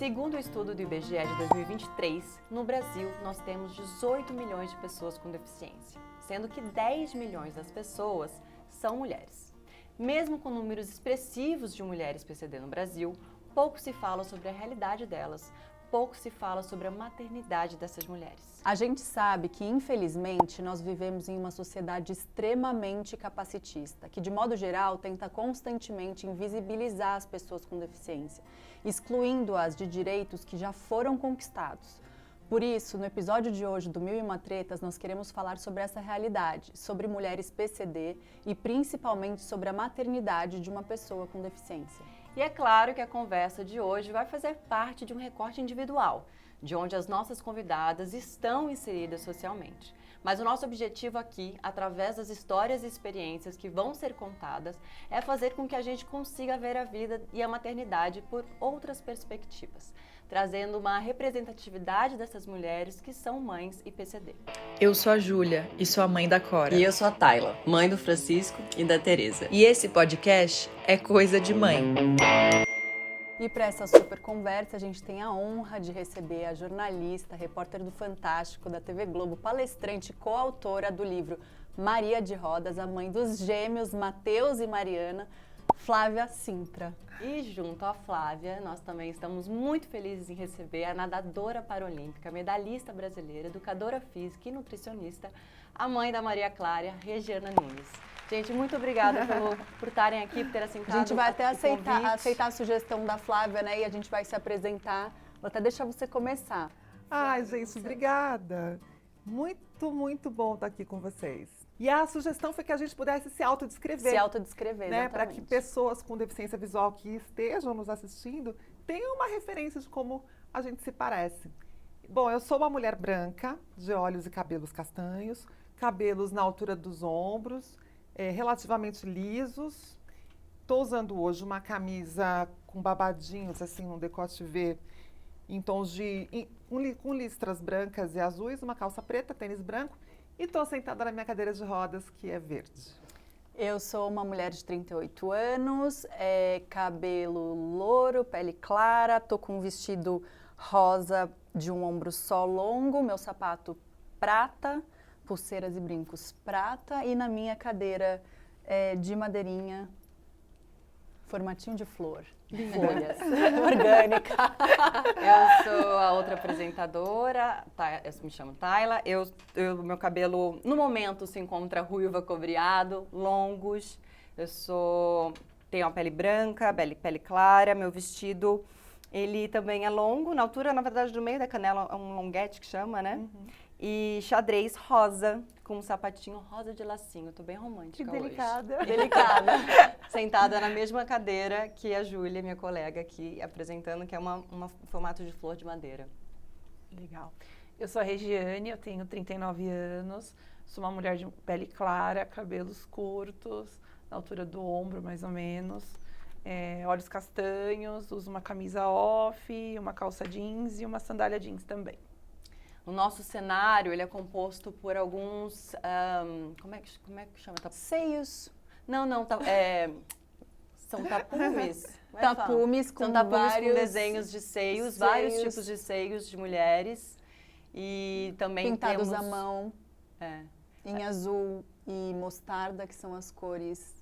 Segundo o estudo do IBGE de 2023, no Brasil nós temos 18 milhões de pessoas com deficiência, sendo que 10 milhões das pessoas são mulheres. Mesmo com números expressivos de mulheres PCD no Brasil, pouco se fala sobre a realidade delas, pouco se fala sobre a maternidade dessas mulheres. A gente sabe que, infelizmente, nós vivemos em uma sociedade extremamente capacitista, que, de modo geral, tenta constantemente invisibilizar as pessoas com deficiência, excluindo-as de direitos que já foram conquistados. Por isso, no episódio de hoje do Mil e Uma Tretas, nós queremos falar sobre essa realidade, sobre mulheres PCD e principalmente sobre a maternidade de uma pessoa com deficiência. E é claro que a conversa de hoje vai fazer parte de um recorte individual, de onde as nossas convidadas estão inseridas socialmente. Mas o nosso objetivo aqui, através das histórias e experiências que vão ser contadas, é fazer com que a gente consiga ver a vida e a maternidade por outras perspectivas, trazendo uma representatividade dessas mulheres que são mães e PCD. Eu sou a Júlia e sou a mãe da Cora. E eu sou a Tayla, mãe do Francisco e da Tereza. E esse podcast é Coisa de Mãe. E para essa super conversa, a gente tem a honra de receber a jornalista, repórter do Fantástico, da TV Globo, palestrante e coautora do livro Maria de Rodas, a mãe dos gêmeos Matheus e Mariana, Flávia Sintra. E junto à Flávia, nós também estamos muito felizes em receber a nadadora paralímpica, medalhista brasileira, educadora física e nutricionista, a mãe da Maria Clara, Regiana Nunes. Gente, muito obrigada por estarem aqui, por ter aceitado. A gente vai até aceitar a sugestão da Flávia, né? E a gente vai se apresentar. Vou até deixar você começar. Ai, gente, obrigada. Muito bom estar aqui com vocês. E a sugestão foi que a gente pudesse se autodescrever. Se autodescrever, né? exatamente. Para que pessoas com deficiência visual que estejam nos assistindo tenham uma referência de como a gente se parece. Bom, eu sou uma mulher branca, de olhos e cabelos castanhos, cabelos na altura dos ombros, relativamente lisos. Estou usando hoje uma camisa com babadinhos, assim, um decote V, em tons com listras brancas e azuis, uma calça preta, tênis branco, e estou sentada na minha cadeira de rodas, que é verde. Eu sou uma mulher de 38 anos, cabelo louro, pele clara, tô com um vestido rosa de um ombro só longo, meu sapato prata, pulseiras e brincos prata, e na minha cadeira de madeirinha, formatinho de flor, folhas, orgânica. Eu sou a outra apresentadora, eu me chamo Tayla, meu cabelo no momento se encontra ruiva, cobreado, longos, tenho a pele branca, pele clara, meu vestido ele também é longo, na altura, na verdade, do meio da canela, é um longuete que chama, né? Uhum. E xadrez rosa, com um sapatinho rosa de lacinho. Eu tô bem romântica hoje. Delicada. Sentada na mesma cadeira que a Júlia, minha colega aqui, apresentando, que é um formato de flor de madeira. Legal. Eu sou a Regiane, eu tenho 39 anos, sou uma mulher de pele clara, cabelos curtos, na altura do ombro, mais ou menos. Olhos castanhos, uso uma camisa off, uma calça jeans e uma sandália jeans também. O nosso cenário, ele é composto por alguns, como é que chama? Seios. Não, são tapumes. Tapumes com são tapumes vários com desenhos de seios, vários tipos de seios de mulheres. E também pintados temos... à mão, em azul e mostarda, que são as cores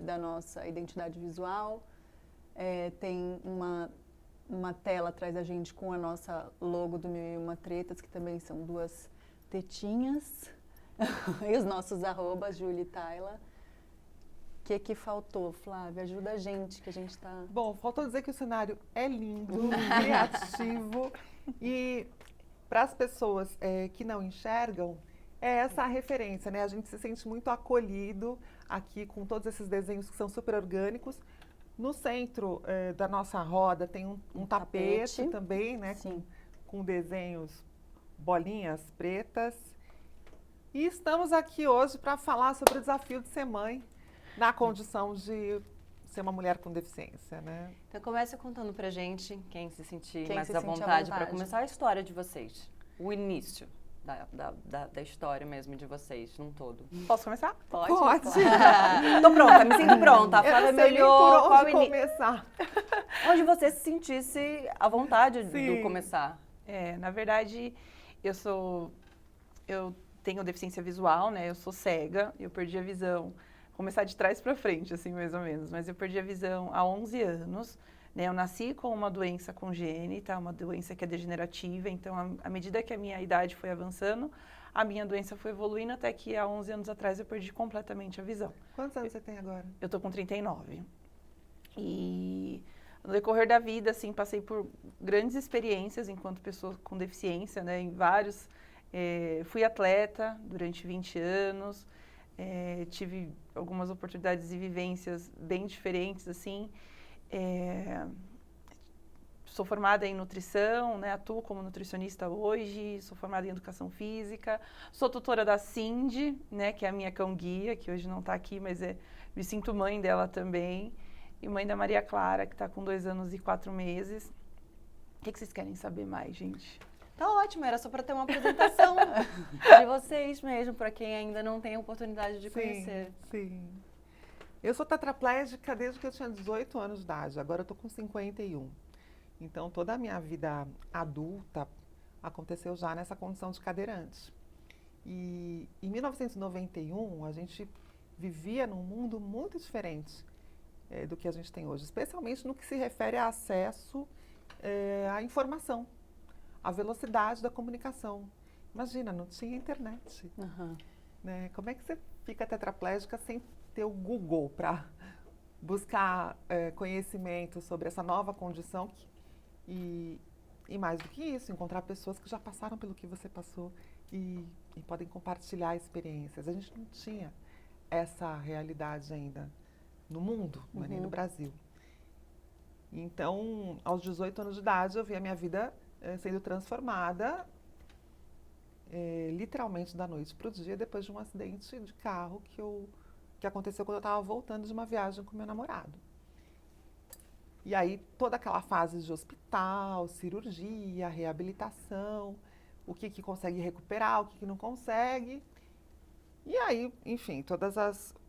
da nossa identidade visual. Tem uma tela atrás da gente com a nossa logo do Mil e Uma Tretas, que também são duas tetinhas. E os nossos arrobas, Júlia e Tayla. O que faltou, Flávia? Ajuda a gente, que a gente tá... Bom, faltou dizer que o cenário é lindo, criativo. E para as pessoas que não enxergam, é essa a referência, né? A gente se sente muito acolhido aqui com todos esses desenhos que são super orgânicos. No centro da nossa roda tem um tapete também, né? Com desenhos, bolinhas pretas. E estamos aqui hoje para falar sobre o desafio de ser mãe na condição de ser uma mulher com deficiência, né? Então começa contando pra gente, quem se sentir mais à vontade, para começar a história de vocês. O início. da história mesmo de vocês, num todo. Posso começar? Pode? Pode. Tô pronta, me sinto pronta. A Eu Flávia não me sei nem olhou, por qual onde começar. onde você se sentisse à vontade Sim. do começar. Na verdade, eu tenho deficiência visual, né? Eu sou cega, eu perdi a visão. Começar de trás para frente, assim, mais ou menos. Mas eu perdi a visão há 11 anos. Né? Eu nasci com uma doença congênita, uma doença que é degenerativa. Então, à medida que a minha idade foi avançando, a minha doença foi evoluindo até que há 11 anos atrás eu perdi completamente a visão. Quantos anos você tem agora? Eu tô com 39. E no decorrer da vida, assim, passei por grandes experiências enquanto pessoa com deficiência, né? Em vários... fui atleta durante 20 anos. Tive algumas oportunidades e vivências bem diferentes, assim. Sou formada em nutrição, né? Atuo como nutricionista hoje, sou formada em educação física, sou tutora da Cindy, né? Que é a minha cão-guia, que hoje não está aqui, mas me sinto mãe dela também, e mãe da Maria Clara, que está com 2 anos e 4 meses. O que vocês querem saber mais, gente? Tá ótimo, era só para ter uma apresentação de vocês mesmo, para quem ainda não tem a oportunidade de conhecer. Sim. Eu sou tetraplégica desde que eu tinha 18 anos de idade, agora eu tô com 51. Então, toda a minha vida adulta aconteceu já nessa condição de cadeirante. E em 1991, a gente vivia num mundo muito diferente do que a gente tem hoje, especialmente no que se refere a acesso à informação, à velocidade da comunicação. Imagina, não tinha internet. Uhum. Né? Como é que você fica tetraplégica sem ter o Google para buscar conhecimento sobre essa nova condição? E mais do que isso, encontrar pessoas que já passaram pelo que você passou e podem compartilhar experiências. A gente não tinha essa realidade ainda no mundo, não é nem no Brasil. Então, aos 18 anos de idade, eu vi a minha vida sendo transformada literalmente da noite para o dia, depois de um acidente de carro que aconteceu quando eu estava voltando de uma viagem com meu namorado. E aí, toda aquela fase de hospital, cirurgia, reabilitação, o que consegue recuperar, o que não consegue. E aí, enfim, todos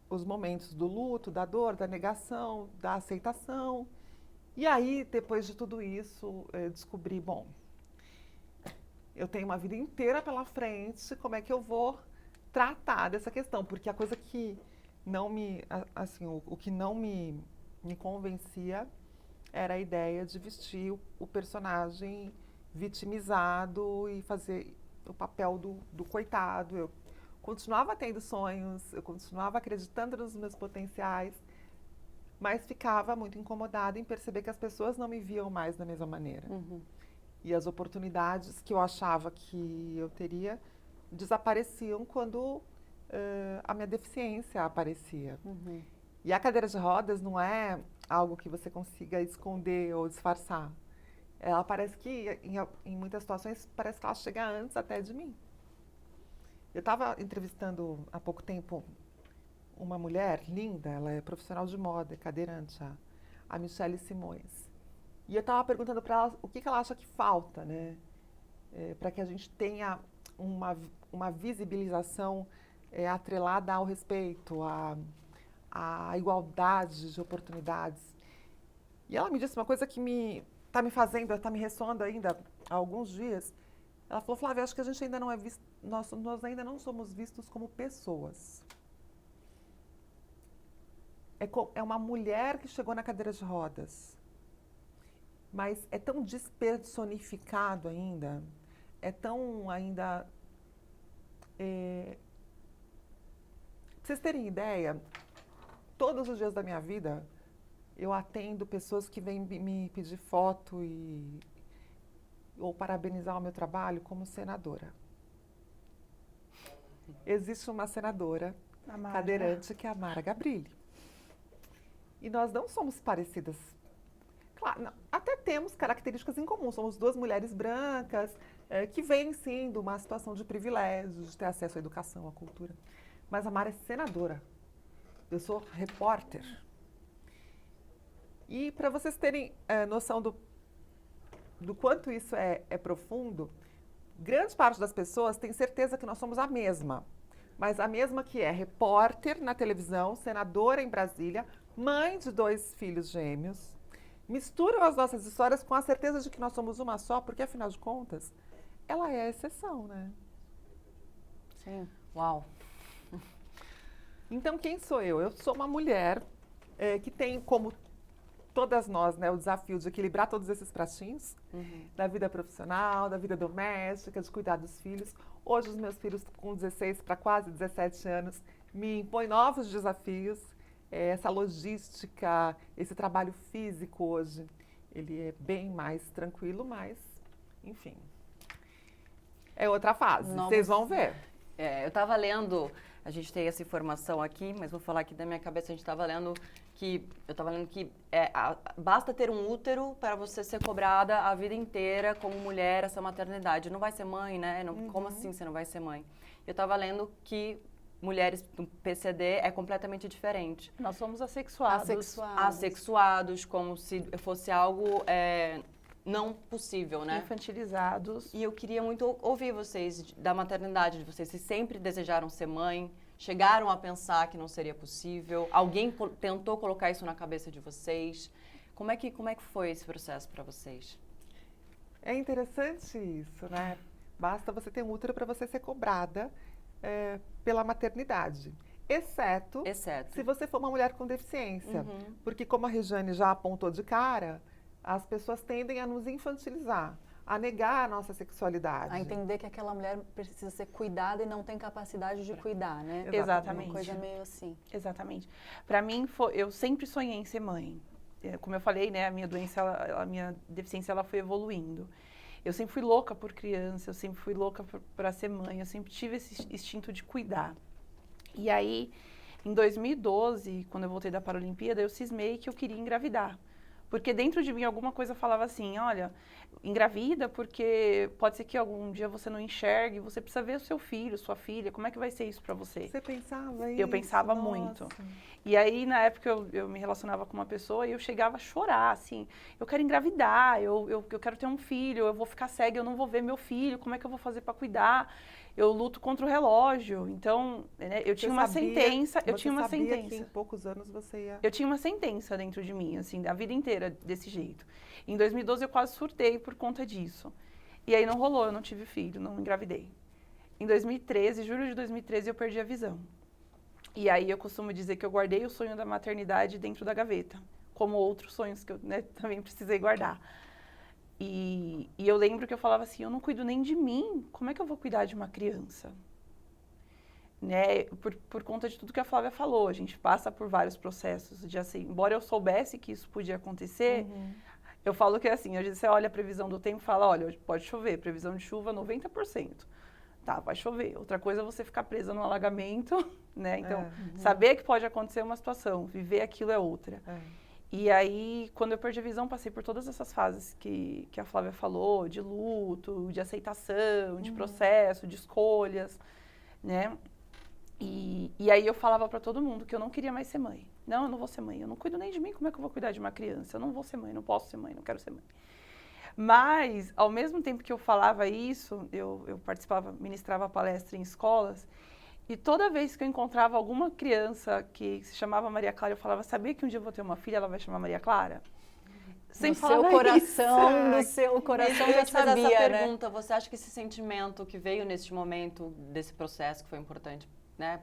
os momentos do luto, da dor, da negação, da aceitação. E aí, depois de tudo isso, descobri, bom, eu tenho uma vida inteira pela frente, como é que eu vou tratar dessa questão? Porque a coisa que não me, assim, o que não me convencia era a ideia de vestir o personagem vitimizado e fazer o papel do coitado. Eu continuava tendo sonhos, eu continuava acreditando nos meus potenciais, mas ficava muito incomodada em perceber que as pessoas não me viam mais da mesma maneira. Uhum. E as oportunidades que eu achava que eu teria desapareciam quando a minha deficiência aparecia. Uhum. E a cadeira de rodas não é algo que você consiga esconder ou disfarçar. Ela parece que, em muitas situações, parece que ela chega antes até de mim. Eu estava entrevistando há pouco tempo uma mulher linda, ela é profissional de moda, é cadeirante, a Michele Simões. E eu estava perguntando para ela o que ela acha que falta, né? Para que a gente tenha uma visibilização atrelada ao respeito, à igualdade de oportunidades. E ela me disse uma coisa que está me ressoando ainda há alguns dias. Ela falou, Flávia, acho que a gente ainda não é visto, nós ainda não somos vistos como pessoas. É uma mulher que chegou na cadeira de rodas, mas é tão despersonificado ainda, é tão ainda... Pra vocês terem ideia, todos os dias da minha vida, eu atendo pessoas que vêm me pedir foto ou parabenizar o meu trabalho como senadora. Existe uma senadora cadeirante que é a Mara Gabrilli. E nós não somos parecidas. Claro, não, até temos características em comum. Somos 2 mulheres brancas que vêm, sim, de uma situação de privilégio, de ter acesso à educação, à cultura. Mas a Mara é senadora. Eu sou repórter. E para vocês terem noção do quanto isso é profundo, grande parte das pessoas tem certeza que nós somos a mesma. Mas a mesma que é repórter na televisão, senadora em Brasília, mãe de 2 filhos gêmeos, misturam as nossas histórias com a certeza de que nós somos uma só, porque afinal de contas, ela é a exceção, né? Sim. Uau. Então, quem sou eu? Eu sou uma mulher que tem, como todas nós, né, o desafio de equilibrar todos esses pratinhos da vida profissional, da vida doméstica, de cuidar dos filhos. Hoje, os meus filhos, com 16 para quase 17 anos, me impõem novos desafios. Essa logística, esse trabalho físico hoje, ele é bem mais tranquilo, mas, enfim, é outra fase. Vocês vão ver. Eu estava lendo, a gente tem essa informação aqui, mas vou falar aqui da minha cabeça, eu estava lendo que basta ter um útero para você ser cobrada a vida inteira como mulher, essa maternidade. Não vai ser mãe, né? Não, como assim você não vai ser mãe? Eu estava lendo que mulheres do PCD é completamente diferente. Nós somos assexuados. Assexuados, como se fosse algo não possível, né? Infantilizados. E eu queria muito ouvir vocês, da maternidade de vocês. Se sempre desejaram ser mãe, chegaram a pensar que não seria possível, alguém tentou colocar isso na cabeça de vocês. Como é que foi esse processo para vocês? É interessante isso, né? Basta você ter um útero para você ser cobrada pela maternidade. Exceto se você for uma mulher com deficiência. Porque, como a Regiane já apontou de cara, as pessoas tendem a nos infantilizar, a negar a nossa sexualidade. A entender que aquela mulher precisa ser cuidada e não tem capacidade de cuidar, né? Exatamente. Uma coisa meio assim. Exatamente. Para mim, eu sempre sonhei em ser mãe. Como eu falei, né, a minha doença, a minha deficiência, ela foi evoluindo. Eu sempre fui louca por criança, eu sempre fui louca para ser mãe, eu sempre tive esse instinto de cuidar. E aí, em 2012, quando eu voltei da Paralimpíada, eu cismei que eu queria engravidar. Porque dentro de mim alguma coisa falava assim, olha, engravida porque pode ser que algum dia você não enxergue, você precisa ver o seu filho, sua filha, como é que vai ser isso para você? Você pensava isso? Eu pensava muito. E aí, na época, eu me relacionava com uma pessoa e eu chegava a chorar, assim, eu quero engravidar, eu quero ter um filho, eu vou ficar cega, eu não vou ver meu filho, como é que eu vou fazer para cuidar? Eu luto contra o relógio, então, né, eu tinha uma sentença, eu tinha uma sentença. Que em poucos anos você ia... Eu tinha uma sentença dentro de mim, assim, a vida inteira desse jeito. Em 2012 eu quase surtei por conta disso. E aí não rolou, eu não tive filho, não engravidei. Em 2013, julho de 2013, eu perdi a visão. E aí eu costumo dizer que eu guardei o sonho da maternidade dentro da gaveta, como outros sonhos que eu, né, também precisei guardar. E eu lembro que eu falava assim, eu não cuido nem de mim, como é que eu vou cuidar de uma criança? Né? Por conta de tudo que a Flávia falou, a gente passa por vários processos de assim, embora eu soubesse que isso podia acontecer, eu falo que é assim, às vezes você olha a previsão do tempo e fala, olha, pode chover, previsão de chuva 90%. Tá, vai chover. Outra coisa é você ficar presa no alagamento, né? Então, saber que pode acontecer uma situação, viver aquilo é outra. E aí, quando eu perdi a visão, passei por todas essas fases que a Flávia falou, de luto, de aceitação, de processo, de escolhas, né? E aí eu falava para todo mundo que eu não queria mais ser mãe. Não, eu não vou ser mãe, eu não cuido nem de mim, como é que eu vou cuidar de uma criança? Eu não vou ser mãe, não posso ser mãe, não quero ser mãe. Mas, ao mesmo tempo que eu falava isso, eu participava, ministrava palestra em escolas, e toda vez que eu encontrava alguma criança que se chamava Maria Clara, eu falava, sabia que um dia eu vou ter uma filha, ela vai chamar Maria Clara? No seu coração, no seu coração eu já ia te fazer sabia, essa né? pergunta, você acha que esse sentimento que veio neste momento, desse processo que foi importante, né,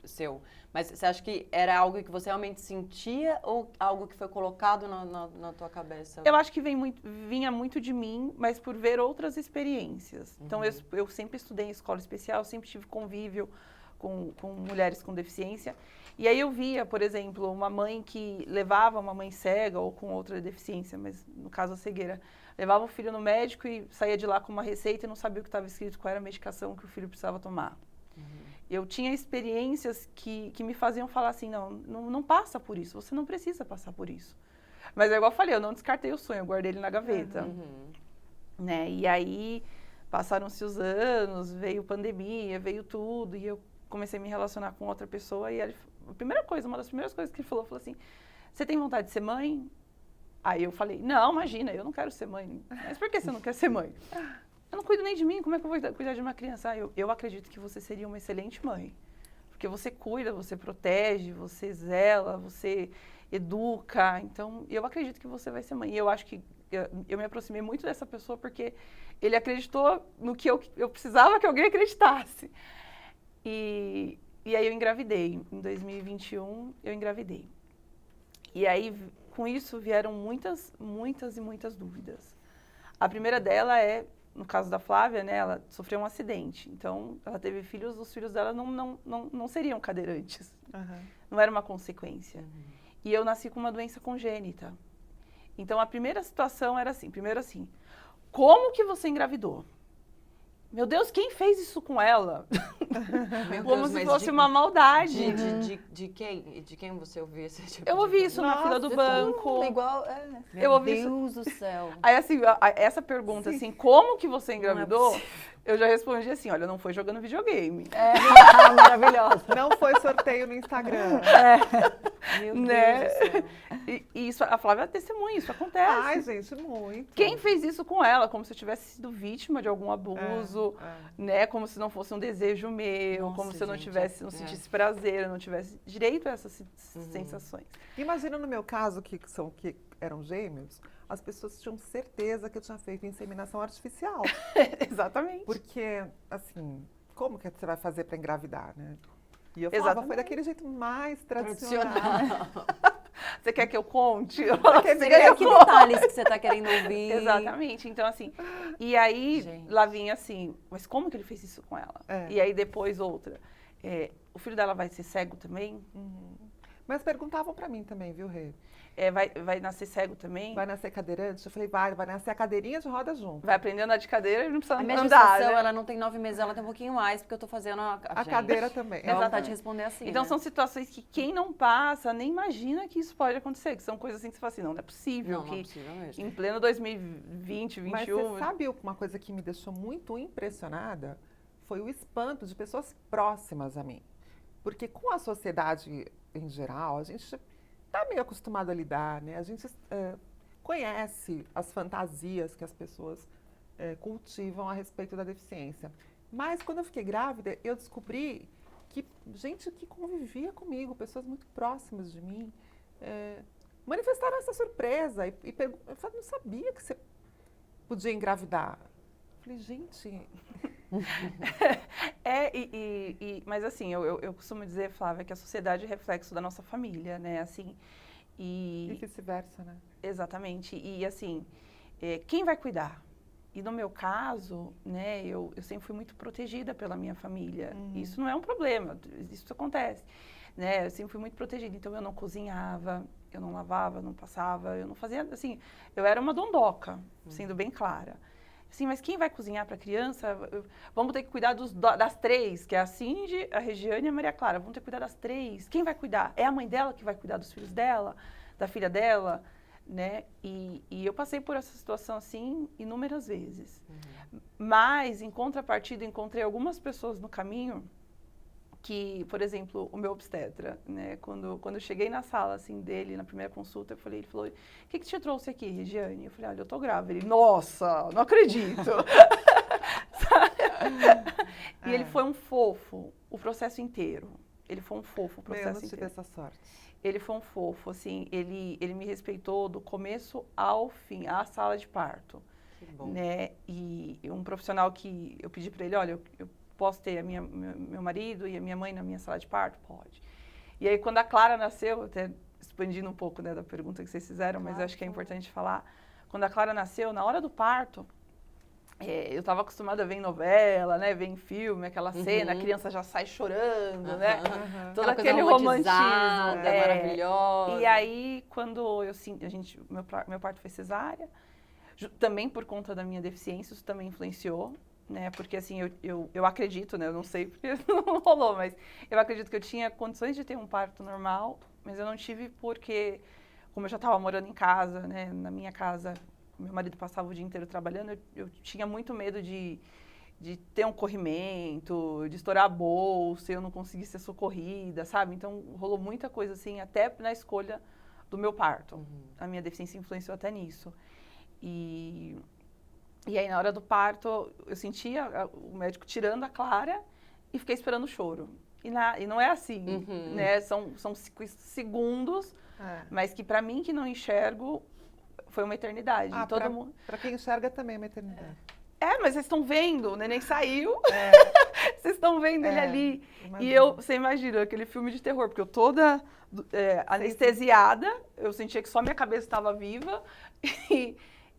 seu, mas você acha que era algo que você realmente sentia ou algo que foi colocado na tua cabeça? Eu acho que vinha muito de mim, mas por ver outras experiências. Então, eu sempre estudei em escola especial, sempre tive convívio com mulheres com deficiência. E aí eu via, por exemplo, uma mãe que levava uma mãe cega ou com outra deficiência, mas no caso a cegueira, levava o filho no médico e saía de lá com uma receita e não sabia o que estava escrito, qual era a medicação que o filho precisava tomar. Eu tinha experiências que me faziam falar assim, não passa por isso, você não precisa passar por isso. Mas é igual eu falei, eu não descartei o sonho, eu guardei ele na gaveta. Né? E aí, passaram-se os anos, veio pandemia, veio tudo, e eu comecei a me relacionar com outra pessoa, e uma das primeiras coisas que ele falou assim, você tem vontade de ser mãe? Aí eu falei, não, imagina, eu não quero ser mãe. Mas por que você não quer ser mãe? eu não cuido nem de mim, como é que eu vou cuidar de uma criança? Eu acredito que você seria uma excelente mãe. Porque você cuida, você protege, você zela, você educa. Então, eu acredito que você vai ser mãe. E eu acho que eu me aproximei muito dessa pessoa porque ele acreditou no que eu precisava que alguém acreditasse. E aí eu engravidei. Em 2021, eu engravidei. E aí, com isso, vieram muitas e muitas dúvidas. A primeira dela é, no caso da Flávia, né, ela sofreu um acidente. Então, ela teve filhos, os filhos dela não seriam cadeirantes. Aham. Não era uma consequência. E eu nasci com uma doença congênita. Então, a primeira situação era assim, primeiro assim, como que você engravidou? Meu Deus, quem fez isso com ela? Meu Como Deus, se mas fosse uma maldade. De quem você ouviu esse tipo Eu de ouvi isso na Nossa, fila do banco. Igual, Eu ouvi isso. Deus do céu. Aí, assim, essa pergunta, assim, como que você engravidou? Eu já respondi assim, olha, não foi jogando videogame. Maravilhosa. Não foi sorteio no Instagram. Meu Né? Deus do céu. E isso, a Flávia é testemunha, isso acontece. Ai, gente, muito. Quem fez isso com ela? Como se eu tivesse sido vítima de algum abuso, né? Como se não fosse um desejo meu, Nossa, como se eu não gente, tivesse, não sentisse prazer, eu não tivesse direito a essas sensações. Imagina no meu caso, que eram gêmeos, as pessoas tinham certeza que eu tinha feito inseminação artificial. Exatamente. Porque, assim, como que você vai fazer para engravidar, né? E eu falava, foi daquele jeito mais tradicional. Você quer que eu conte? Que detalhes que você está querendo ouvir? Exatamente. Então, assim, e aí Gente. lá vinha assim, mas como que ele fez isso com ela? É. E aí depois outra. O filho dela vai ser cego também? Mas perguntavam para mim também, viu, Rê? Vai nascer cego também? Vai nascer cadeirante? Eu falei, vai nascer a cadeirinha de roda junto. Vai aprender a andar de cadeira e não precisa A minha andar, gestação, né? ela não tem 9 meses, ela tem um pouquinho mais, porque eu tô fazendo A cadeira também. Ela vontade de responder assim, Então né? são situações que quem não passa nem imagina que isso pode acontecer, que são coisas assim que você fala assim, não é possível Não é que possível mesmo. em pleno 2020, Mas 2021... você sabe uma coisa que me deixou muito impressionada? Foi o espanto de pessoas próximas a mim. Porque com a sociedade em geral, a gente está meio acostumado a lidar, né? A gente conhece as fantasias que as pessoas cultivam a respeito da deficiência. Mas quando eu fiquei grávida, eu descobri que gente que convivia comigo, pessoas muito próximas de mim, manifestaram essa surpresa e eu falei, não sabia que você podia engravidar. Eu falei, gente... Mas assim, eu costumo dizer, Flávia, que a sociedade é reflexo da nossa família, né? Assim, E vice-versa, né? exatamente. E assim, quem vai cuidar? E no meu caso, né, eu sempre fui muito protegida pela minha família. Isso não é um problema, isso acontece. Né? Eu sempre fui muito protegida, então eu não cozinhava, eu não lavava, não passava, eu não fazia, assim, eu era uma dondoca, sendo bem clara. Assim, mas quem vai cozinhar para a criança? Vamos ter que cuidar das 3, que é a Cindy, a Regiane e a Maria Clara. Vamos ter que cuidar das 3. Quem vai cuidar? É a mãe dela que vai cuidar dos filhos dela, da filha dela, né? E eu passei por essa situação assim inúmeras vezes. Mas, em contrapartida, encontrei algumas pessoas no caminho que, por exemplo, o meu obstetra, né? Quando eu cheguei na sala, assim, dele, na primeira consulta, ele falou, o que te trouxe aqui, Regiane? Eu falei, olha, eu tô grávida. Ele, nossa, não acredito. E ele foi um fofo, o processo inteiro. Ele foi um fofo, o processo Eu não tive inteiro. essa sorte. Ele foi um fofo, assim, ele me respeitou do começo ao fim, à sala de parto. Que bom. Né? E um profissional que eu pedi para ele, olha, eu posso ter meu marido e a minha mãe na minha sala de parto? Pode. E aí, quando a Clara nasceu, até expandindo um pouco, né, da pergunta que vocês fizeram, mas eu acho que é importante falar. Quando a Clara nasceu, na hora do parto, eu estava acostumada a ver em novela, né, ver em filme, aquela cena, a criança já sai chorando, né? Todo Aquela coisa aquele romantizada, romantismo. maravilhosa. E aí, quando meu parto foi cesárea, também por conta da minha deficiência, isso também influenciou. Né? Porque assim, eu acredito, né? Eu não sei porque não rolou, mas eu acredito que eu tinha condições de ter um parto normal, mas eu não tive porque, como eu já estava morando em casa, né? Na minha casa, meu marido passava o dia inteiro trabalhando, eu tinha muito medo de ter um corrimento, de estourar a bolsa, eu não conseguir ser socorrida, sabe? Então, rolou muita coisa assim, até na escolha do meu parto. A minha deficiência influenciou até nisso. E aí, na hora do parto, eu sentia o médico tirando a Clara e fiquei esperando o choro. E não é assim, né? São segundos, mas que pra mim, que não enxergo, foi uma eternidade. Todo mundo... Pra quem enxerga também é uma eternidade. Mas vocês estão vendo, o neném saiu, vocês estão vendo ele ali. Imagina. E você imagina, aquele filme de terror, porque eu toda anestesiada, eu sentia que só minha cabeça estava viva.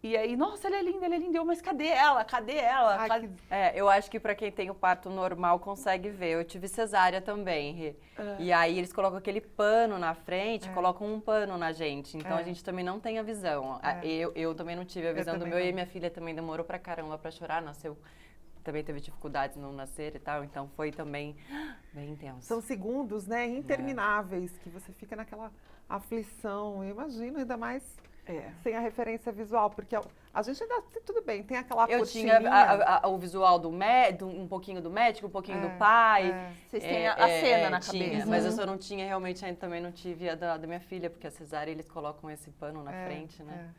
E aí, nossa, ele é lindo, ele é lindo. Mas cadê ela? Cadê ela? Ai, Eu acho que pra quem tem o parto normal consegue ver. Eu tive cesárea também, Rê. E aí eles colocam aquele pano na frente, colocam um pano na gente. Então a gente também não tem a visão. Eu também não tive a visão do também meu não. e minha filha também demorou pra caramba pra chorar, nasceu. Também teve dificuldades no nascer e tal, então foi também bem intenso. São segundos, né, intermináveis, que você fica naquela aflição. Eu imagino, ainda mais sem a referência visual, porque a gente ainda, tudo bem, tem aquela Eu cortininha. tinha o visual do médico, um pouquinho do médico, um pouquinho do pai. Vocês têm a cena na tinha, cabeça. mas eu só não tinha, realmente, ainda também não tive a da minha filha, porque a cesárea eles colocam esse pano na frente, né?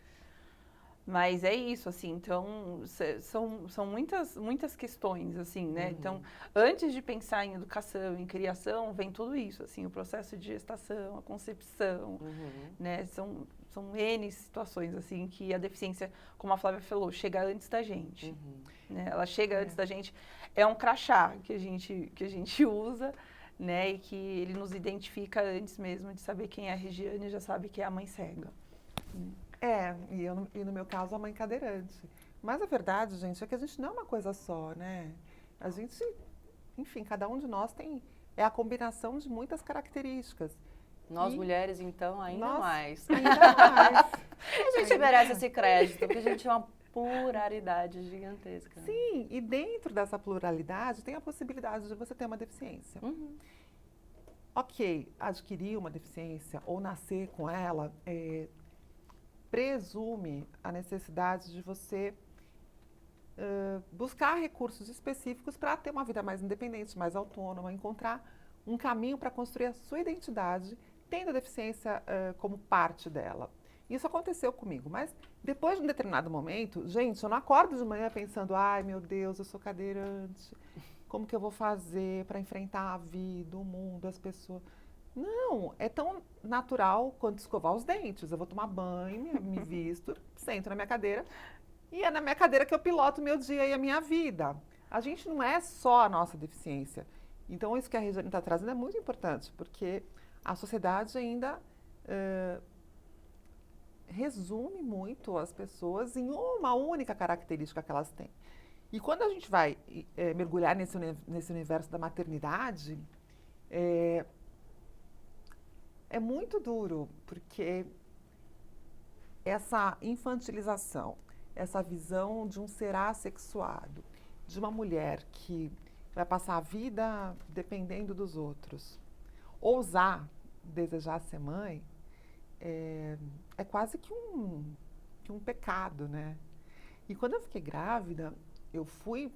Mas é isso, assim, então, são muitas questões, assim, né? Então, antes de pensar em educação, em criação, vem tudo isso, assim, o processo de gestação, a concepção, né? São N situações, assim, que a deficiência, como a Flávia falou, chega antes da gente, né? Ela chega antes da gente, é um crachá que a gente usa, né? E que ele nos identifica antes mesmo de saber quem é a Regiane, já sabe que é a mãe cega, né? E no meu caso, a mãe cadeirante. Mas a verdade, gente, é que a gente não é uma coisa só, né? A gente, enfim, cada um de nós é a combinação de muitas características. Nós mulheres, então, ainda mais. Ainda mais. A gente merece esse crédito, porque a gente é uma pluralidade gigantesca. Sim, e dentro dessa pluralidade tem a possibilidade de você ter uma deficiência. Ok, adquirir uma deficiência ou nascer com ela presume a necessidade de você buscar recursos específicos para ter uma vida mais independente, mais autônoma, encontrar um caminho para construir a sua identidade, tendo a deficiência como parte dela. Isso aconteceu comigo, mas depois de um determinado momento, gente, eu não acordo de manhã pensando, ai meu Deus, eu sou cadeirante, como que eu vou fazer para enfrentar a vida, o mundo, as pessoas... Não, é tão natural quanto escovar os dentes. Eu vou tomar banho, me visto, sento na minha cadeira e é na minha cadeira que eu piloto o meu dia e a minha vida. A gente não é só a nossa deficiência. Então, isso que a Regiane está trazendo é muito importante, porque a sociedade ainda resume muito as pessoas em uma única característica que elas têm. E quando a gente vai mergulhar nesse universo da maternidade, é muito duro, porque essa infantilização, essa visão de um ser assexuado, de uma mulher que vai passar a vida dependendo dos outros, ousar desejar ser mãe, é quase que um pecado, né? E quando eu fiquei grávida, eu fui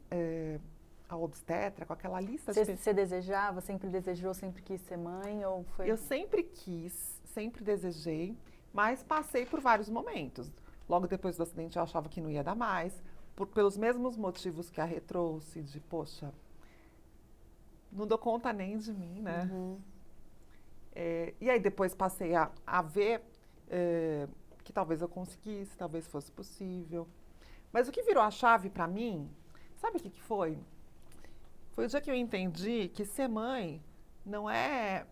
a obstetra com aquela lista de... Você desejava, sempre desejou, sempre quis ser mãe ou foi... Eu sempre quis, sempre desejei, mas passei por vários momentos. Logo depois do acidente eu achava que não ia dar mais, pelos mesmos motivos que a Rê trouxe, de, poxa, não dou conta nem de mim, né? E aí depois passei a ver que talvez eu conseguisse, talvez fosse possível. Mas o que virou a chave para mim, sabe o que foi? Foi o dia que eu entendi que ser mãe não é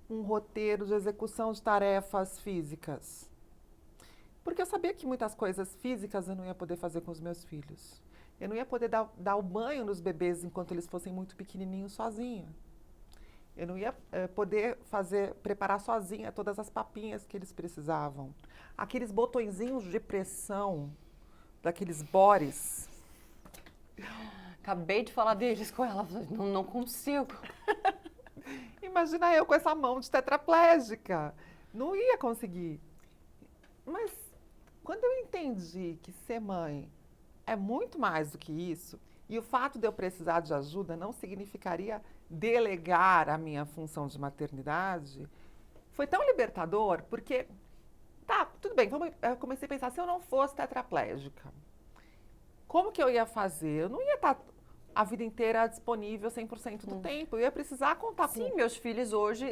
um roteiro de execução de tarefas físicas. Porque eu sabia que muitas coisas físicas eu não ia poder fazer com os meus filhos. Eu não ia poder dar o banho nos bebês enquanto eles fossem muito pequenininhos sozinha. Eu não ia poder preparar sozinha todas as papinhas que eles precisavam. Aqueles botõezinhos de pressão, daqueles bores. Acabei de falar deles com ela, não consigo. Imagina eu com essa mão de tetraplégica. Não ia conseguir. Mas quando eu entendi que ser mãe é muito mais do que isso, e o fato de eu precisar de ajuda não significaria delegar a minha função de maternidade, foi tão libertador, porque tá, tudo bem, eu comecei a pensar, se eu não fosse tetraplégica, como que eu ia fazer? Eu não ia estar a vida inteira disponível 100% do tempo, eu ia precisar contar Sim, com... meus filhos hoje,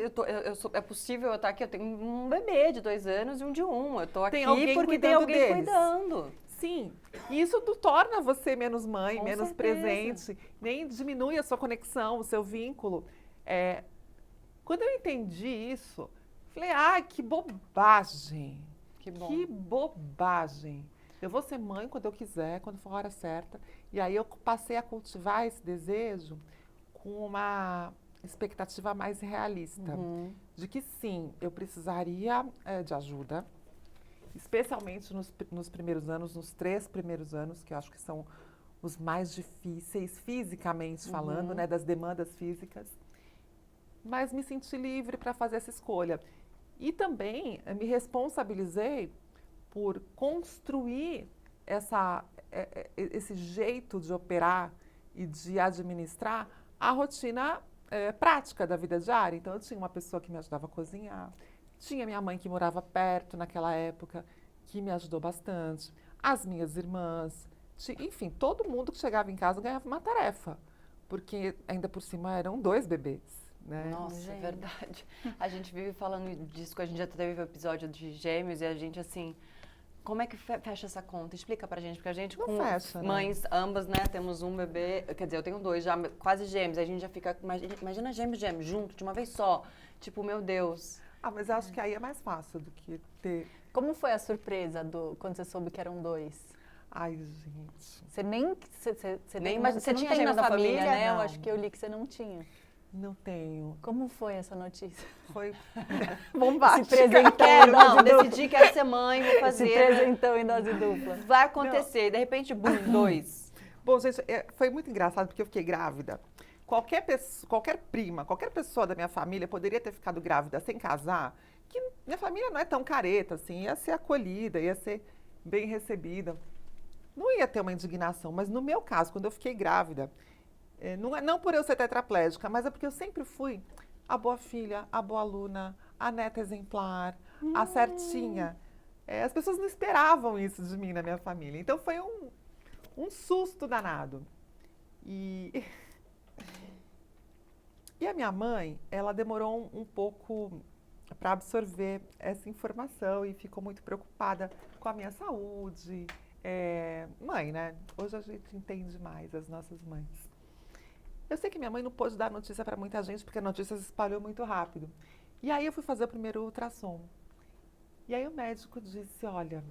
é possível eu estar aqui, eu tenho um bebê de 2 anos e um de 1. Eu tô aqui Tem alguém porque tem cuidando alguém deles. cuidando. Sim, e isso torna você menos mãe, Com menos certeza. presente, nem diminui a sua conexão, o seu vínculo. Quando eu entendi isso, falei, ai, que bobagem, Que bom. que bobagem. Eu vou ser mãe quando eu quiser, quando for a hora certa. E aí eu passei a cultivar esse desejo com uma expectativa mais realista, de que sim, eu precisaria de ajuda, especialmente nos primeiros anos, nos 3 primeiros anos, que eu acho que são os mais difíceis, fisicamente falando, né, das demandas físicas. Mas me senti livre para fazer essa escolha. E também me responsabilizei por construir esse jeito de operar e de administrar a rotina prática da vida diária. Então, eu tinha uma pessoa que me ajudava a cozinhar, tinha minha mãe que morava perto naquela época, que me ajudou bastante, as minhas irmãs, enfim, todo mundo que chegava em casa ganhava uma tarefa, porque ainda por cima eram 2 bebês. Né? Nossa, é verdade. A gente vive falando disso, que a gente já teve um episódio de gêmeos e a gente, assim, como é que fecha essa conta? Explica pra gente, porque a gente, Não com fecha, né? mães, ambas, né, temos um bebê, quer dizer, eu tenho 2 já, quase gêmeos, a gente já fica, imagina gêmeos, junto, de uma vez só. Tipo, meu Deus. Ah, mas eu acho que aí é mais fácil do que ter... Como foi a surpresa quando você soube que eram 2? Ai, gente, Você nem... Nem mas imagina- você você não tinha tem gêmeos na na família, família? né? Eu Não. acho que eu li que você não tinha. não tenho. Como foi essa notícia? Foi Se bombástico. apresentando Quero, em não, dose dupla. decidi, quero ser mãe, vou Se fazer. apresentou em dose dupla. Vai acontecer, de repente, bum, 2. Bom, gente, foi muito engraçado porque eu fiquei grávida. Qualquer prima, qualquer pessoa da minha família poderia ter ficado grávida sem casar, que minha família não é tão careta, assim, ia ser acolhida, ia ser bem recebida. Não ia ter uma indignação, mas no meu caso, quando eu fiquei grávida, não por eu ser tetraplégica, mas é porque eu sempre fui a boa filha, a boa aluna, a neta exemplar, a certinha. As pessoas não esperavam isso de mim na minha família. Então foi um susto danado. E a minha mãe, ela demorou um pouco para absorver essa informação e ficou muito preocupada com a minha saúde. Mãe, né? Hoje a gente entende mais as nossas mães. Eu sei que minha mãe não pôde dar notícia para muita gente, porque a notícia se espalhou muito rápido. E aí eu fui fazer o primeiro ultrassom. E aí o médico disse, olha,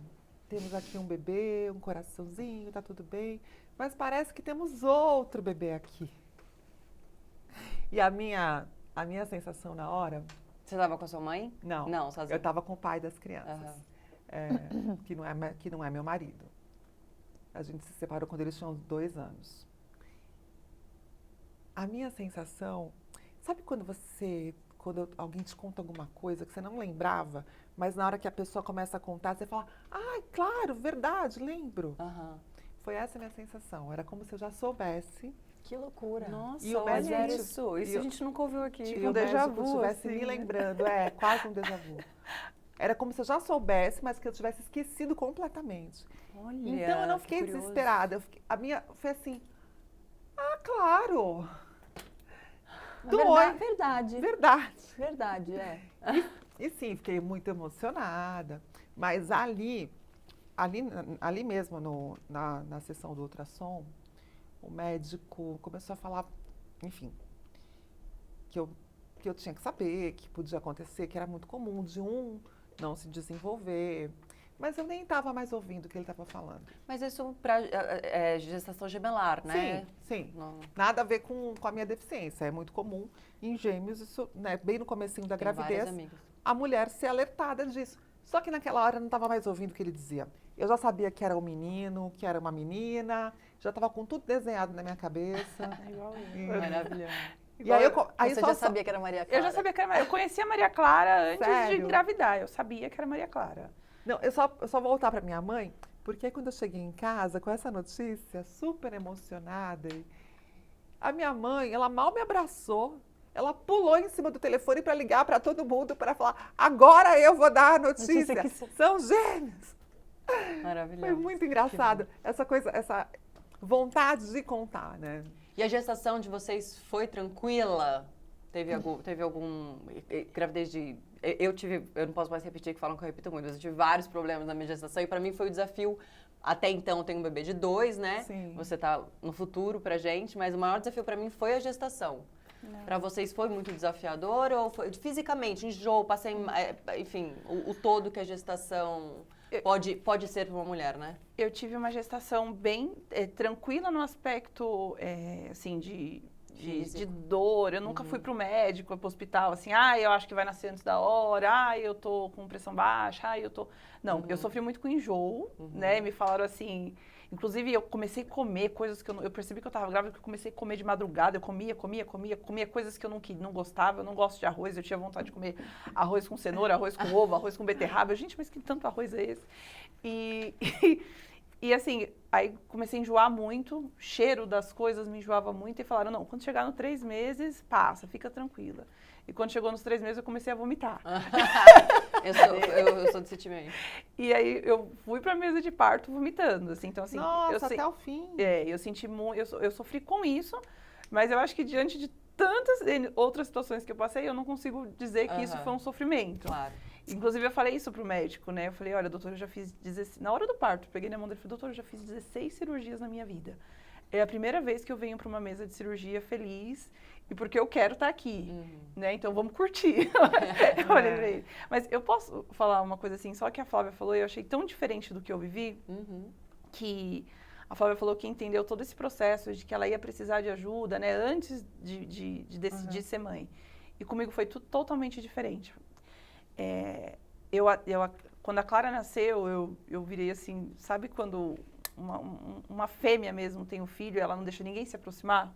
temos aqui um bebê, um coraçãozinho, tá tudo bem, mas parece que temos outro bebê aqui. E a minha sensação na hora... Você estava com a sua mãe? Não, Não, sozinha. eu estava com o pai das crianças, que não é meu marido. A gente se separou quando eles tinham 2 anos. A minha sensação... Sabe quando alguém te conta alguma coisa que você não lembrava, mas na hora que a pessoa começa a contar, você fala, ai, claro, verdade, lembro. Aham. Foi essa a minha sensação. Era como se eu já soubesse. Que loucura. Nossa, E o olha médico- isso. Isso e a o- gente nunca ouviu aqui. E um o déjà médico vu, estivesse assim, me né? lembrando. Quase um déjà vu. Era como se eu já soubesse, mas que eu tivesse esquecido completamente. Olha, Então eu não que fiquei curioso. desesperada. A minha foi assim, claro. Verdade. Verdade. É. E sim, fiquei muito emocionada. Mas ali mesmo na sessão do ultrassom, o médico começou a falar, enfim, que eu tinha que saber, que podia acontecer, que era muito comum de um não se desenvolver. Mas eu nem estava mais ouvindo o que ele estava falando. Mas isso para gestação gemelar, né? Sim. Não, Nada a ver com a minha deficiência. É muito comum em gêmeos, isso, né, bem no comecinho da tem várias gravidez, amigas. a mulher ser alertada disso. Só que naquela hora eu não estava mais ouvindo o que ele dizia. Eu já sabia que era um menino, que era uma menina, já estava com tudo desenhado na minha cabeça. É igual eu. Maravilhoso. E aí Você já sabia que era Maria Clara? Eu já sabia que era Maria. Eu conhecia a Maria Clara antes de Sério? engravidar. Eu sabia que era Maria Clara. Não, eu só vou voltar para minha mãe, porque aí quando eu cheguei em casa com essa notícia, super emocionada, a minha mãe, ela mal me abraçou, ela pulou em cima do telefone para ligar para todo mundo, para falar, agora eu vou dar a notícia. São gêmeos. Maravilhoso. Foi muito engraçado. Essa coisa, essa vontade de contar, né? E a gestação de vocês foi tranquila? Teve algum gravidez de... Eu não posso mais repetir, que falam que eu repito muito, mas eu tive vários problemas na minha gestação e para mim foi o desafio. Até então eu tenho um bebê de 2, né? Sim. Você tá no futuro pra gente, mas o maior desafio para mim foi a gestação. Para vocês foi muito desafiador ou foi fisicamente, enjoo, passei, enfim, o todo que a gestação pode ser para uma mulher, né? Eu tive uma gestação bem tranquila no aspecto, assim, de dor. Eu nunca fui pro médico, pro hospital, assim, eu acho que vai nascer antes da hora, eu tô com pressão baixa, eu tô... Não, eu sofri muito com enjoo, né? Me falaram assim... Inclusive, eu comecei a comer coisas que eu percebi que eu tava grávida, porque eu comecei a comer de madrugada. Eu comia coisas que eu não gostava. Eu não gosto de arroz, eu tinha vontade de comer arroz com cenoura, arroz com ovo, arroz com beterraba. Gente, mas que tanto arroz é esse? E assim, aí comecei a enjoar muito, o cheiro das coisas me enjoava muito e falaram, não, quando chegar nos 3 meses, passa, fica tranquila. E quando chegou nos 3 meses, eu comecei a vomitar. eu sou desse time aí. E aí, eu fui pra mesa de parto vomitando, assim, então assim... Nossa, até o fim. Eu senti muito, eu sofri com isso, mas eu acho que diante de tantas outras situações que eu passei, eu não consigo dizer que isso foi um sofrimento. Claro. Inclusive, eu falei isso pro médico, né? Eu falei, olha, doutor, eu já fiz 16... Na hora do parto, peguei na mão dele e falei, doutor, eu já fiz 16 cirurgias na minha vida. É a primeira vez que eu venho para uma mesa de cirurgia feliz e porque eu quero estar aqui, né? Então, vamos curtir. Eu falei pra ele. Mas eu posso falar uma coisa assim, só que a Flávia falou, eu achei tão diferente do que eu vivi, que a Flávia falou que entendeu todo esse processo de que ela ia precisar de ajuda, né? Antes de decidir ser mãe. E comigo foi tudo totalmente diferente. Quando a Clara nasceu, eu virei assim, sabe quando uma fêmea mesmo tem um filho e ela não deixa ninguém se aproximar?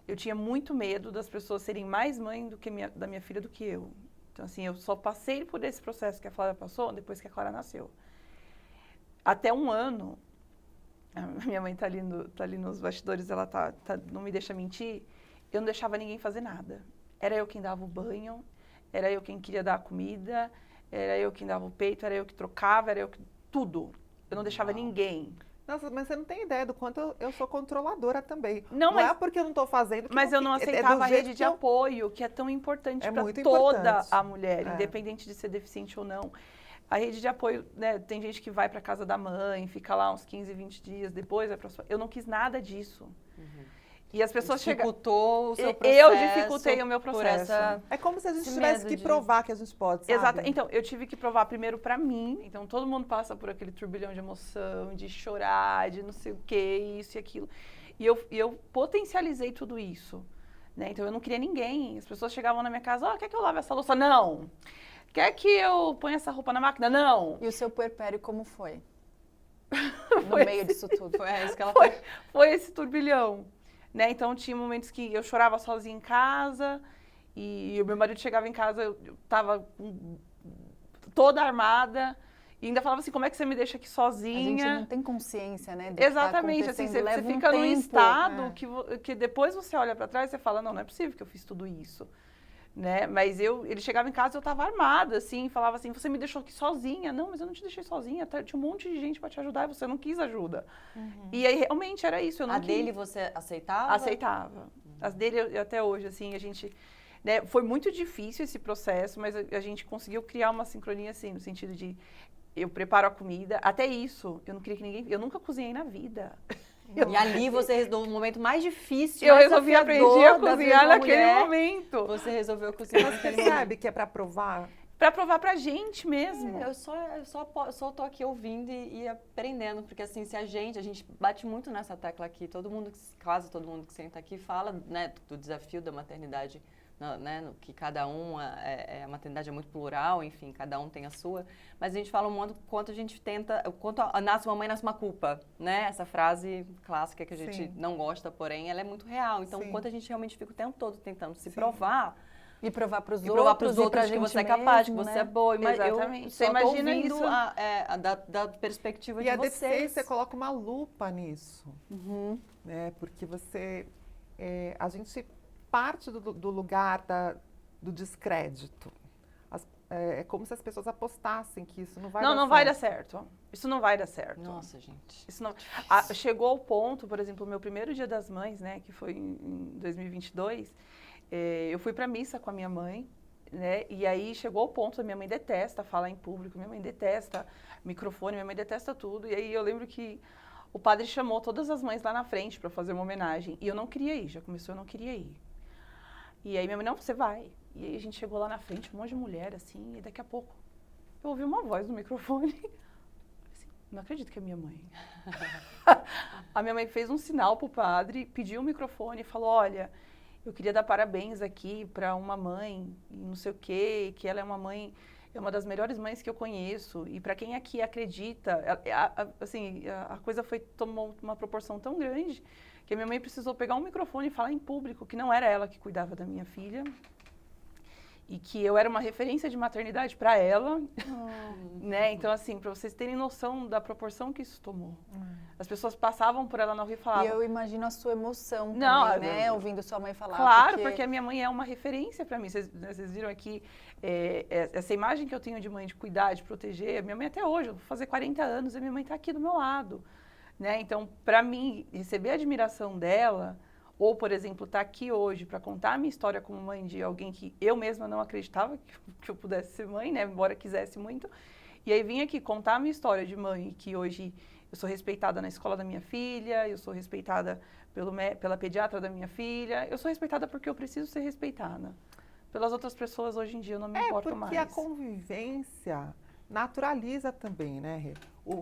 Eu tinha muito medo das pessoas serem mais mãe da minha filha do que eu. Então, assim, eu só passei por esse processo que a Flávia passou depois que a Clara nasceu. Até 1 ano, a minha mãe tá ali nos bastidores, ela não me deixa mentir, eu não deixava ninguém fazer nada. Era eu quem dava o banho, era eu quem queria dar a comida, era eu quem dava o peito, era eu que trocava, era eu que... Tudo. Eu não deixava ninguém. Nossa, mas você não tem ideia do quanto eu sou controladora também. Não é porque eu não estou fazendo que mas eu não aceitava a rede de apoio, que é tão importante para toda a mulher, independente de ser deficiente ou não. A rede de apoio, né, tem gente que vai para casa da mãe, fica lá uns 15, 20 dias, depois vai para sua... Eu não quis nada disso. E as pessoas dificultou o seu processo. Eu dificultei o meu processo. É como se a gente tivesse que provar que a gente pode, sabe? Exato. Então, eu tive que provar primeiro pra mim. Então, todo mundo passa por aquele turbilhão de emoção, de chorar, de não sei o quê, isso e aquilo. E eu potencializei tudo isso. Né? Então, eu não queria ninguém. As pessoas chegavam na minha casa, quer que eu lave essa louça? Não. Quer que eu ponha essa roupa na máquina? Não. E o seu puerpério como foi? No meio disso tudo. Foi isso que ela foi esse turbilhão. Né? Então, tinha momentos que eu chorava sozinha em casa e o meu marido chegava em casa, eu tava toda armada e ainda falava assim, como é que você me deixa aqui sozinha? A gente não tem consciência, né? Exatamente, assim, você fica num estado que depois você olha para trás e você fala, não é possível que eu fiz tudo isso. Né? Mas ele chegava em casa e eu tava armada, assim, falava assim, você me deixou aqui sozinha. Não, mas eu não te deixei sozinha, tinha um monte de gente para te ajudar e você não quis ajuda. E aí, realmente, era isso. Eu não dele você aceitava? Aceitava. As dele, até hoje, assim, a gente... Né, foi muito difícil esse processo, mas a gente conseguiu criar uma sincronia, assim, no sentido de... Eu preparo a comida, até isso, eu não queria que ninguém... Eu nunca cozinhei na vida. E ali você resolveu o momento mais difícil, eu resolvi aprender a cozinhar naquele momento. Você resolveu cozinhar naquele momento. Sabe que é pra provar? Pra provar pra gente mesmo. Eu só tô aqui ouvindo e aprendendo, porque assim, se a gente bate muito nessa tecla aqui, quase todo mundo que senta aqui fala, né, do desafio da maternidade, né, que cada um, a maternidade é muito plural, enfim, cada um tem a sua, mas a gente fala um monte quanto a gente tenta, quanto nasce uma mãe, nasce uma culpa, né, essa frase clássica que a gente não gosta, porém, ela é muito real, então, quanto a gente realmente fica o tempo todo tentando se provar, e provar para os outros, provar para os outros que você é capaz, que você é boa. Exatamente. Você imagina isso da perspectiva de vocês. E a deficiência coloca uma lupa nisso, né? Porque a gente parte do lugar do descrédito. É como se as pessoas apostassem que isso não vai dar certo. Não vai dar certo. Isso não vai dar certo. Nossa, gente. Isso não... chegou ao ponto, por exemplo, o meu primeiro Dia das Mães, né, que foi em 2022, eu fui para missa com a minha mãe, né, e aí chegou ao ponto, a minha mãe detesta falar em público, minha mãe detesta microfone, minha mãe detesta tudo, e aí eu lembro que o padre chamou todas as mães lá na frente para fazer uma homenagem, e eu não queria ir, já começou, eu não queria ir. E aí minha mãe, não, você vai. E aí a gente chegou lá na frente, um monte de mulher, assim, e daqui a pouco eu ouvi uma voz no microfone. Assim, não acredito que é minha mãe. A minha mãe fez um sinal pro padre, pediu o microfone e falou, olha, eu queria dar parabéns aqui para uma mãe, não sei o quê, que ela é uma mãe, é uma das melhores mães que eu conheço. E para quem aqui acredita, assim, a coisa tomou uma proporção tão grande que a minha mãe precisou pegar um microfone e falar em público que não era ela que cuidava da minha filha e que eu era uma referência de maternidade para ela, né? Então, assim, para vocês terem noção da proporção que isso tomou. As pessoas passavam por ela na rua e falavam... E eu imagino a sua emoção Não, também, né? Ouvindo sua mãe falar. Claro, porque a minha mãe é uma referência para mim. Vocês viram aqui essa imagem que eu tenho de mãe, de cuidar, de proteger. Minha mãe até hoje, eu vou fazer 40 anos, e minha mãe está aqui do meu lado. Né? Então, para mim, receber a admiração dela, ou, por exemplo, estar aqui hoje para contar a minha história como mãe de alguém que eu mesma não acreditava que eu pudesse ser mãe, né? Embora quisesse muito. E aí vim aqui contar a minha história de mãe, que hoje eu sou respeitada na escola da minha filha, eu sou respeitada pela pediatra da minha filha, eu sou respeitada porque eu preciso ser respeitada. Pelas outras pessoas, hoje em dia, eu não me importo mais. Porque a convivência naturaliza também, né, Rê?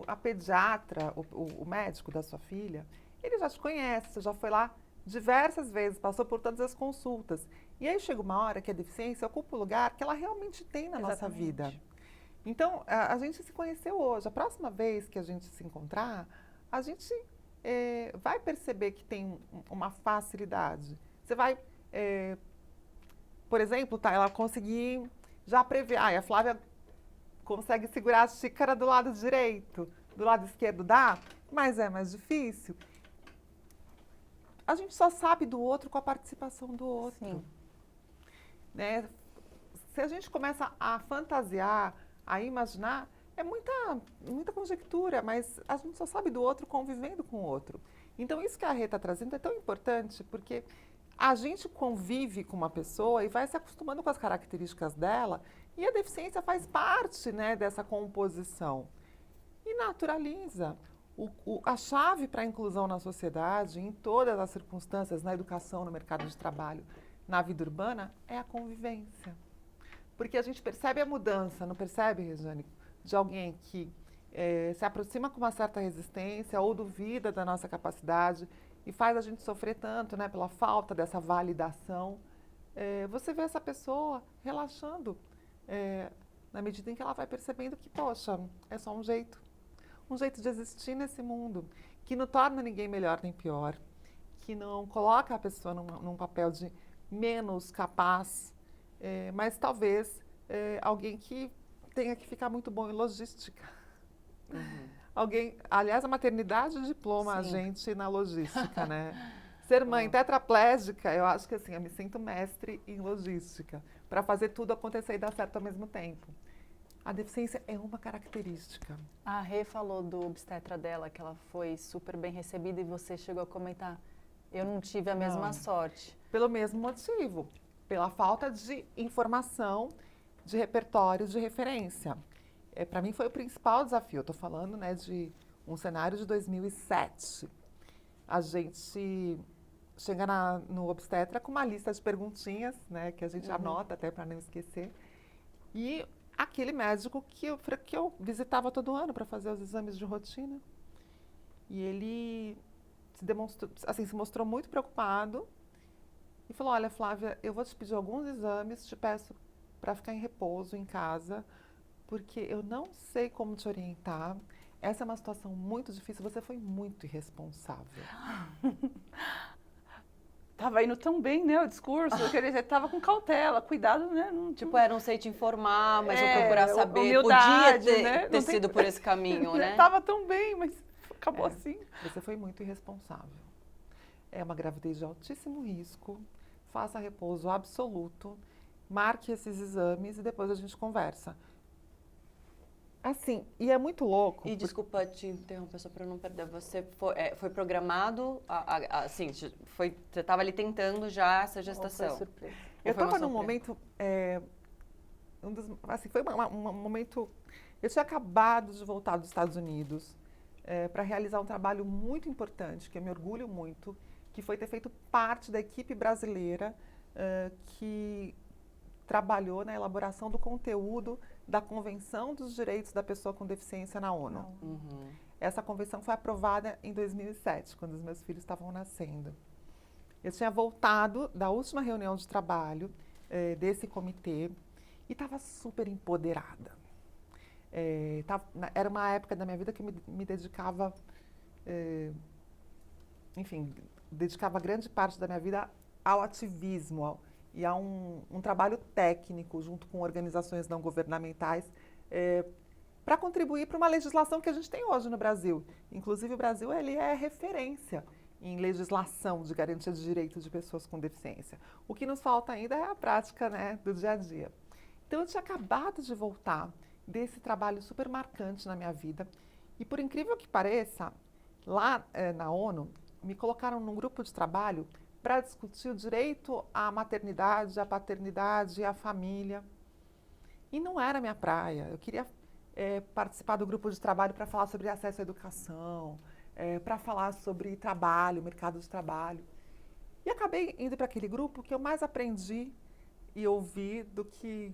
A pediatra, o médico da sua filha, ele já te conhece, você já foi lá diversas vezes, passou por todas as consultas. E aí chega uma hora que a deficiência ocupa o lugar que ela realmente tem na nossa vida. Então, a gente se conheceu hoje. A próxima vez que a gente se encontrar, a gente vai perceber que tem uma facilidade. Você vai, por exemplo, ela conseguir já prever. A Flávia consegue segurar a xícara do lado direito, do lado esquerdo dá, mas é mais difícil. A gente só sabe do outro com a participação do outro. Sim. Né? Se a gente começa a fantasiar, a imaginar, é muita conjectura, mas a gente só sabe do outro convivendo com o outro. Então, isso que a Rê está trazendo é tão importante, porque a gente convive com uma pessoa e vai se acostumando com as características dela, e a deficiência faz parte, né, dessa composição. E naturaliza. A chave para a inclusão na sociedade, em todas as circunstâncias, na educação, no mercado de trabalho, na vida urbana, é a convivência. Porque a gente percebe a mudança, não percebe, Regiane, de alguém que se aproxima com uma certa resistência ou duvida da nossa capacidade e faz a gente sofrer tanto, né, pela falta dessa validação. Você vê essa pessoa relaxando, na medida em que ela vai percebendo que, poxa, é só um jeito de existir nesse mundo, que não torna ninguém melhor nem pior, que não coloca a pessoa num papel de menos capaz, mas talvez alguém que tenha que ficar muito bom em logística. Aliás, a maternidade diploma a gente na logística, né? Ser mãe tetraplégica, eu acho que assim, eu me sinto mestre em logística, para fazer tudo acontecer e dar certo ao mesmo tempo. A deficiência é uma característica. A Rê falou do obstetra dela, que ela foi super bem recebida e você chegou a comentar, eu não tive a mesma sorte. Pelo mesmo motivo, pela falta de informação, de repertório, de referência. Para mim foi o principal desafio. Eu estou falando, né, de um cenário de 2007. A gente chega no obstetra com uma lista de perguntinhas, né, que a gente anota até para não esquecer. E aquele médico que eu visitava todo ano para fazer os exames de rotina. E ele se mostrou muito preocupado e falou, olha, Flávia, eu vou te pedir alguns exames, te peço para ficar em repouso em casa, porque eu não sei como te orientar. Essa é uma situação muito difícil, você foi muito irresponsável. Tava indo tão bem, né, o discurso, quer dizer, tava com cautela, cuidado, né? Tipo, era um sei te informar, mas eu procurar saber, humildade, podia né? ter sido por esse caminho, né? Tava tão bem, mas acabou assim. Você foi muito irresponsável. É uma gravidez de altíssimo risco, faça repouso absoluto, marque esses exames e depois a gente conversa. Assim, e é muito louco. E desculpa te interromper só para não perder. Você foi programado, assim, você estava ali tentando já essa gestação? Ou foi surpresa? Eu Ou foi uma estava num surpresa? momento, assim, foi um momento, eu tinha acabado de voltar dos Estados Unidos para realizar um trabalho muito importante, que eu me orgulho muito, que foi ter feito parte da equipe brasileira que trabalhou na elaboração do conteúdo da Convenção dos Direitos da Pessoa com Deficiência na ONU. Uhum. Essa convenção foi aprovada em 2007, quando os meus filhos estavam nascendo. Eu tinha voltado da última reunião de trabalho desse comitê e estava super empoderada. Era uma época da minha vida que eu me dedicava, enfim, dedicava grande parte da minha vida ao ativismo e a um trabalho técnico junto com organizações não governamentais para contribuir para uma legislação que a gente tem hoje no Brasil. Inclusive, o Brasil ele é referência em legislação de garantia de direitos de pessoas com deficiência. O que nos falta ainda é a prática, né, do dia a dia. Então, eu tinha acabado de voltar desse trabalho super marcante na minha vida e, por incrível que pareça, lá na ONU, me colocaram num grupo de trabalho para discutir o direito à maternidade, à paternidade e à família. E não era minha praia. Eu queria participar do grupo de trabalho para falar sobre acesso à educação, para falar sobre trabalho, mercado de trabalho. E acabei indo para aquele grupo que eu mais aprendi e ouvi do que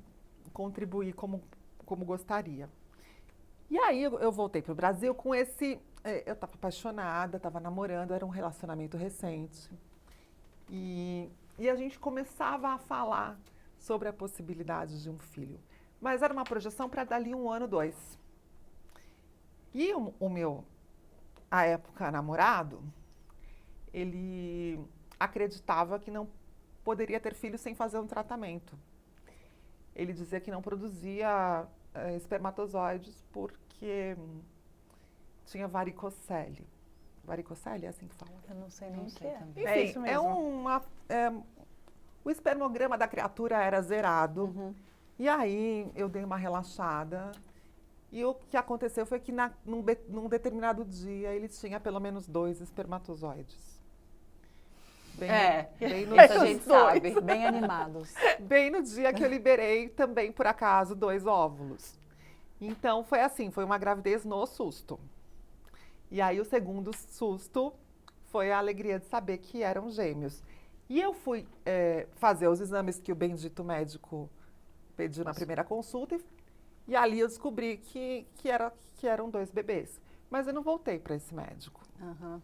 contribuir como gostaria. E aí eu voltei para o Brasil com esse... eu estava apaixonada, estava namorando, era um relacionamento recente. E a gente começava a falar sobre a possibilidade de um filho. Mas era uma projeção para dali 1 ano, 2. E o meu, à época, namorado, ele acreditava que não poderia ter filho sem fazer um tratamento. Ele dizia que não produzia espermatozoides porque tinha varicocele. Varicocele é assim que fala? Eu não sei nem o que é. também. É Enfim, isso mesmo. o espermograma da criatura era zerado. Uhum. E aí eu dei uma relaxada. E o que aconteceu foi que num determinado dia ele tinha pelo menos 2 espermatozoides. Bem no isso a gente sabe. Bem animados. Bem no dia que eu liberei também, por acaso, 2 óvulos. Então foi assim, foi uma gravidez no susto. E aí o segundo susto foi a alegria de saber que eram gêmeos. E eu fui fazer os exames que o bendito médico pediu na primeira consulta e ali eu descobri que eram 2 bebês. Mas eu não voltei para esse médico. Uhum.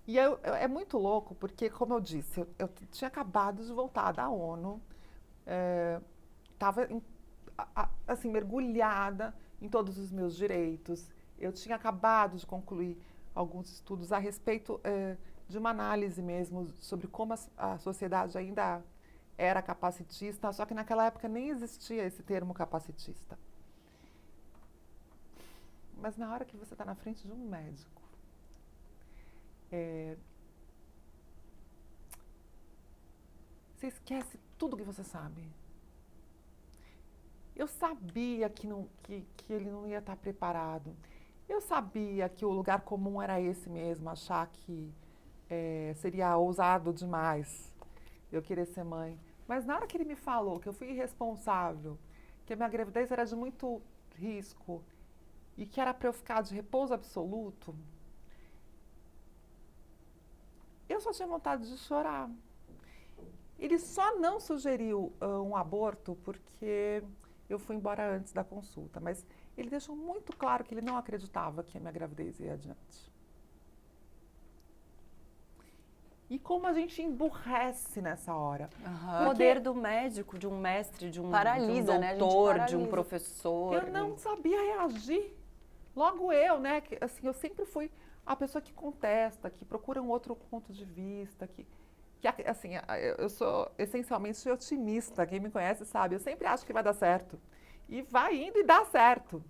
E é muito louco porque, como eu disse, eu tinha acabado de voltar da ONU, estava assim, mergulhada em todos os meus direitos. Eu tinha acabado de concluir alguns estudos a respeito de uma análise mesmo sobre como a sociedade ainda era capacitista, só que naquela época nem existia esse termo capacitista. Mas na hora que você está na frente de um médico, você esquece tudo que você sabe. Eu sabia que ele não ia estar preparado. Eu sabia que o lugar comum era esse mesmo, achar que seria ousado demais eu querer ser mãe. Mas na hora que ele me falou que eu fui irresponsável, que a minha gravidez era de muito risco e que era para eu ficar de repouso absoluto, eu só tinha vontade de chorar. Ele só não sugeriu um aborto porque eu fui embora antes da consulta, mas ele deixou muito claro que ele não acreditava que a minha gravidez ia adiante. E como a gente emburrece nessa hora. O poder do médico, de um mestre, de um Paralisa, né? A gente doutor, de paralisa. um professor. Eu não sabia reagir. Logo eu, né? Que, assim, eu sempre fui a pessoa que contesta, que procura um outro ponto de vista, que assim, eu sou essencialmente otimista. Quem me conhece sabe, eu sempre acho que vai dar certo. E vai indo e dá certo.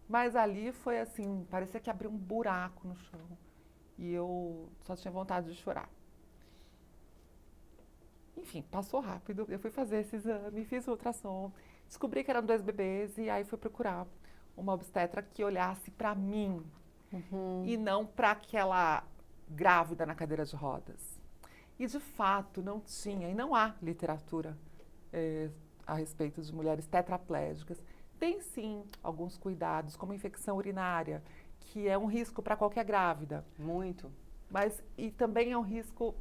Mas ali foi assim, parecia que abriu um buraco no chão. E eu só tinha vontade de chorar. Enfim, passou rápido. Eu fui fazer esse exame, fiz o ultrassom, descobri que eram 2 bebês e aí fui procurar uma obstetra que olhasse para mim e não para aquela grávida na cadeira de rodas. E de fato não tinha e não há literatura a respeito de mulheres tetraplégicas. Tem sim alguns cuidados, como infecção urinária, que é um risco para qualquer grávida. Muito. Mas e também é um risco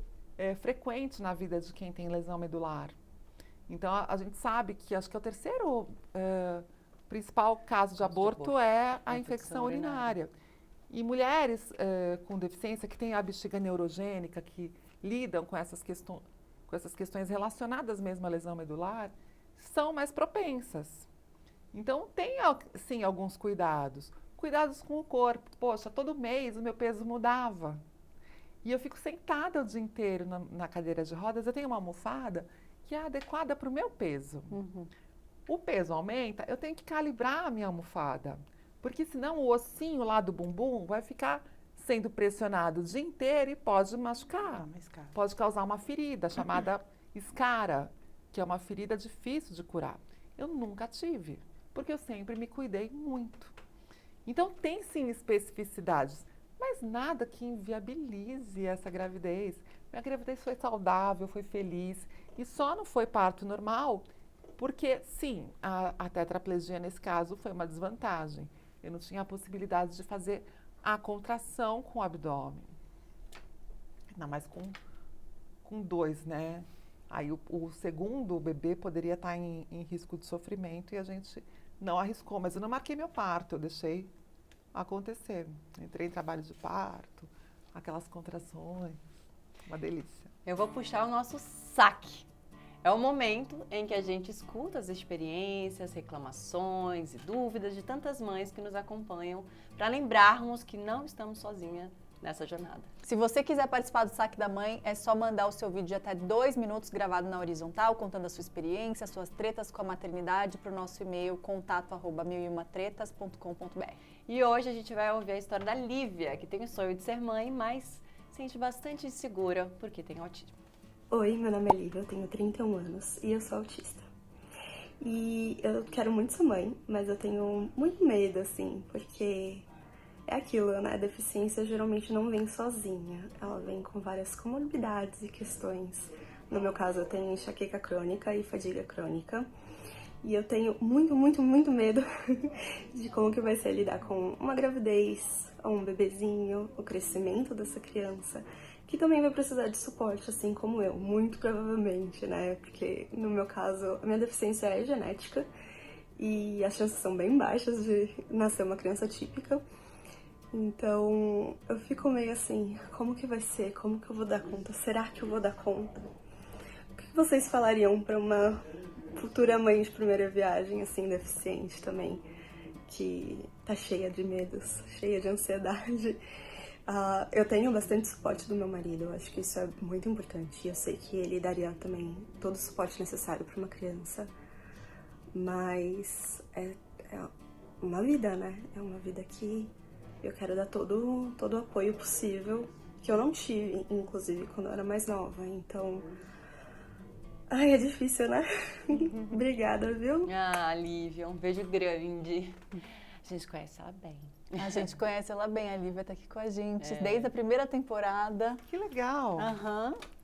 frequente na vida de quem tem lesão medular. Então a gente sabe que acho que é o terceiro principal caso de aborto é a infecção urinária. E mulheres com deficiência que têm a bexiga neurogênica, que lidam com essas questões relacionadas mesmo à lesão medular, são mais propensas. Então tem sim alguns cuidados. Cuidados com o corpo. Poxa, todo mês o meu peso mudava. E eu fico sentada o dia inteiro na cadeira de rodas, eu tenho uma almofada que é adequada para o meu peso. O peso aumenta, eu tenho que calibrar a minha almofada, porque senão o ossinho lá do bumbum vai ficar sendo pressionado o dia inteiro e pode machucar. Pode causar uma ferida chamada escara, que é uma ferida difícil de curar. Eu nunca tive, porque eu sempre me cuidei muito. Então tem sim especificidades, mas nada que inviabilize essa gravidez. Minha gravidez foi saudável, foi feliz e só não foi parto normal porque, sim, a tetraplegia nesse caso foi uma desvantagem. Eu não tinha a possibilidade de fazer a contração com o abdômen. Ainda mais com 2, né? Aí o segundo bebê poderia estar em risco de sofrimento e a gente não arriscou. Mas eu não marquei meu parto, eu deixei acontecer. Entrei em trabalho de parto, aquelas contrações, uma delícia. Eu vou puxar o nosso saque. É o momento em que a gente escuta as experiências, reclamações e dúvidas de tantas mães que nos acompanham para lembrarmos que não estamos sozinhas nessa jornada. Se você quiser participar do Saque da Mãe, é só mandar o seu vídeo de até 2 minutos gravado na horizontal, contando a sua experiência, suas tretas com a maternidade, para o nosso e-mail contato@mileumatretas.com.br. E hoje a gente vai ouvir a história da Lívia, que tem o sonho de ser mãe, mas sente bastante insegura porque tem autismo. Oi, meu nome é Lívia, eu tenho 31 anos e eu sou autista. E eu quero muito ser mãe, mas eu tenho muito medo, assim, porque é aquilo, né? A deficiência geralmente não vem sozinha, ela vem com várias comorbidades e questões. No meu caso, eu tenho enxaqueca crônica e fadiga crônica. E eu tenho muito, muito, muito medo de como que vai ser lidar com uma gravidez, ou um bebezinho, o crescimento dessa criança, que também vai precisar de suporte, assim como eu, muito provavelmente, né? Porque no meu caso, a minha deficiência é genética e as chances são bem baixas de nascer uma criança típica. Então, eu fico meio assim, como que vai ser? Como que eu vou dar conta? Será que eu vou dar conta? O que vocês falariam para uma futura mãe de primeira viagem, assim, deficiente também, que tá cheia de medos, cheia de ansiedade? Eu tenho bastante suporte do meu marido, eu acho que isso é muito importante. Eu sei que ele daria também todo o suporte necessário para uma criança, mas é uma vida, né? É uma vida que eu quero dar todo o apoio possível, que eu não tive, inclusive, quando eu era mais nova. Então, é difícil, né? Obrigada, viu? Ah, Lívia, um beijo grande. A gente conhece ela bem. A gente conhece ela bem, a Lívia tá aqui com a gente desde a primeira temporada. Que legal!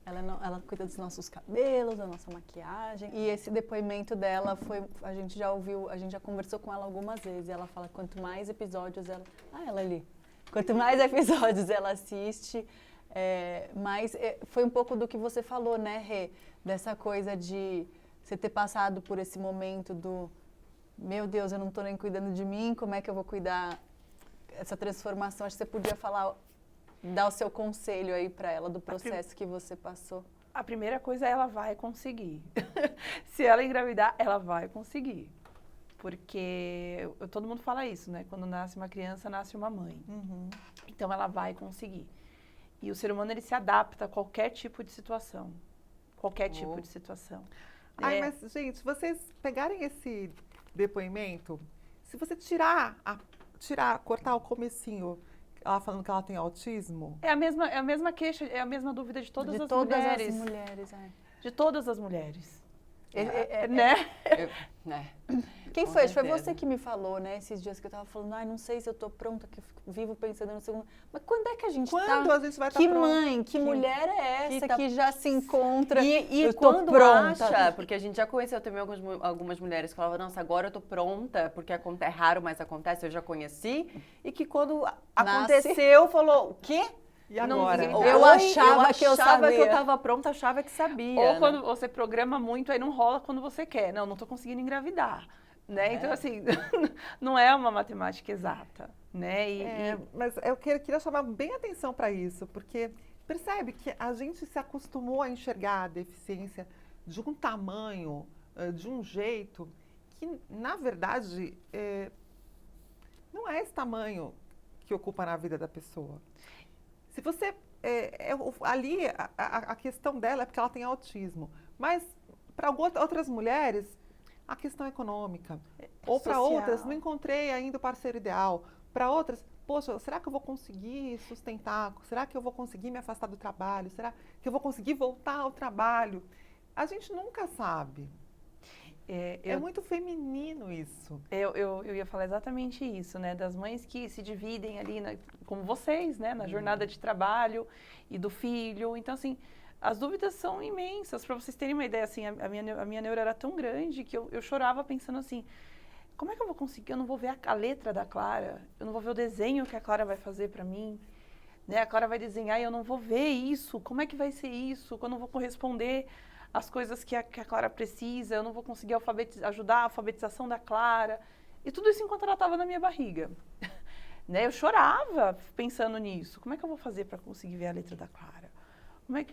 Ela cuida dos nossos cabelos, da nossa maquiagem. E esse depoimento dela a gente já ouviu, a gente já conversou com ela algumas vezes. Ela fala que quanto mais episódios ela... ela ali. Quanto mais episódios ela assiste, mais... foi um pouco do que você falou, né, Rê? Dessa coisa de você ter passado por esse momento do... Meu Deus, eu não tô nem cuidando de mim, como é que eu vou cuidar... Essa transformação, acho que você podia falar, dar o seu conselho aí para ela do processo que você passou. A primeira coisa é ela vai conseguir. Se ela engravidar, ela vai conseguir. Porque todo mundo fala isso, né? Quando nasce uma criança, nasce uma mãe. Então ela vai conseguir. E o ser humano, ele se adapta a qualquer tipo de situação. Qualquer tipo de situação. Ai, mas, gente, vocês pegarem esse depoimento, se você cortar o comecinho, ela falando que ela tem autismo. É a mesma queixa, é a mesma dúvida de todas as mulheres. As mulheres, de todas as mulheres. Né? Né? Quem Com foi? Foi certeza. você que me falou, né? Esses dias que eu tava falando, ai, não sei se eu tô pronta, que eu vivo pensando no segundo. Mas quando é que a gente Quando tá? a gente vai estar Que pronto? mãe, que mulher é essa tá- que já se encontra? E eu tô quando pronta. acha, porque a gente já conheceu também algumas mulheres que falavam, nossa, agora eu tô pronta, porque é raro, mas acontece, eu já conheci. E que quando aconteceu, falou, o quê? E agora? Eu achava que eu sabia. que eu tava pronta, achava que sabia. Ou né? quando você programa muito, aí não rola quando você quer. Não tô conseguindo engravidar. Né? Então, assim, não é uma matemática exata. Né? Mas eu queria chamar bem atenção para isso, porque percebe que a gente se acostumou a enxergar a deficiência de um tamanho, de um jeito, que, na verdade, não é esse tamanho que ocupa na vida da pessoa. Se você... ali, a questão dela é porque ela tem autismo. Mas, para outras mulheres, a questão econômica. Ou para social. outras, não encontrei ainda o parceiro ideal. Para outras, poxa, será que eu vou conseguir sustentar? Será que eu vou conseguir me afastar do trabalho? Será que eu vou conseguir voltar ao trabalho? A gente nunca sabe. É muito feminino isso. Eu ia falar exatamente isso, né? Das mães que se dividem ali, como vocês, né? Na jornada de trabalho e do filho. Então, assim, as dúvidas são imensas. Para vocês terem uma ideia, assim, a minha neura era tão grande que eu chorava pensando assim, como é que eu vou conseguir? Eu não vou ver a letra da Clara, eu não vou ver o desenho que a Clara vai fazer para mim. Né? A Clara vai desenhar e eu não vou ver isso. Como é que vai ser isso? Quando eu vou corresponder as coisas que a Clara precisa, eu não vou conseguir ajudar a alfabetização da Clara. E tudo isso enquanto ela estava na minha barriga. Né? Eu chorava pensando nisso. Como é que eu vou fazer para conseguir ver a letra da Clara?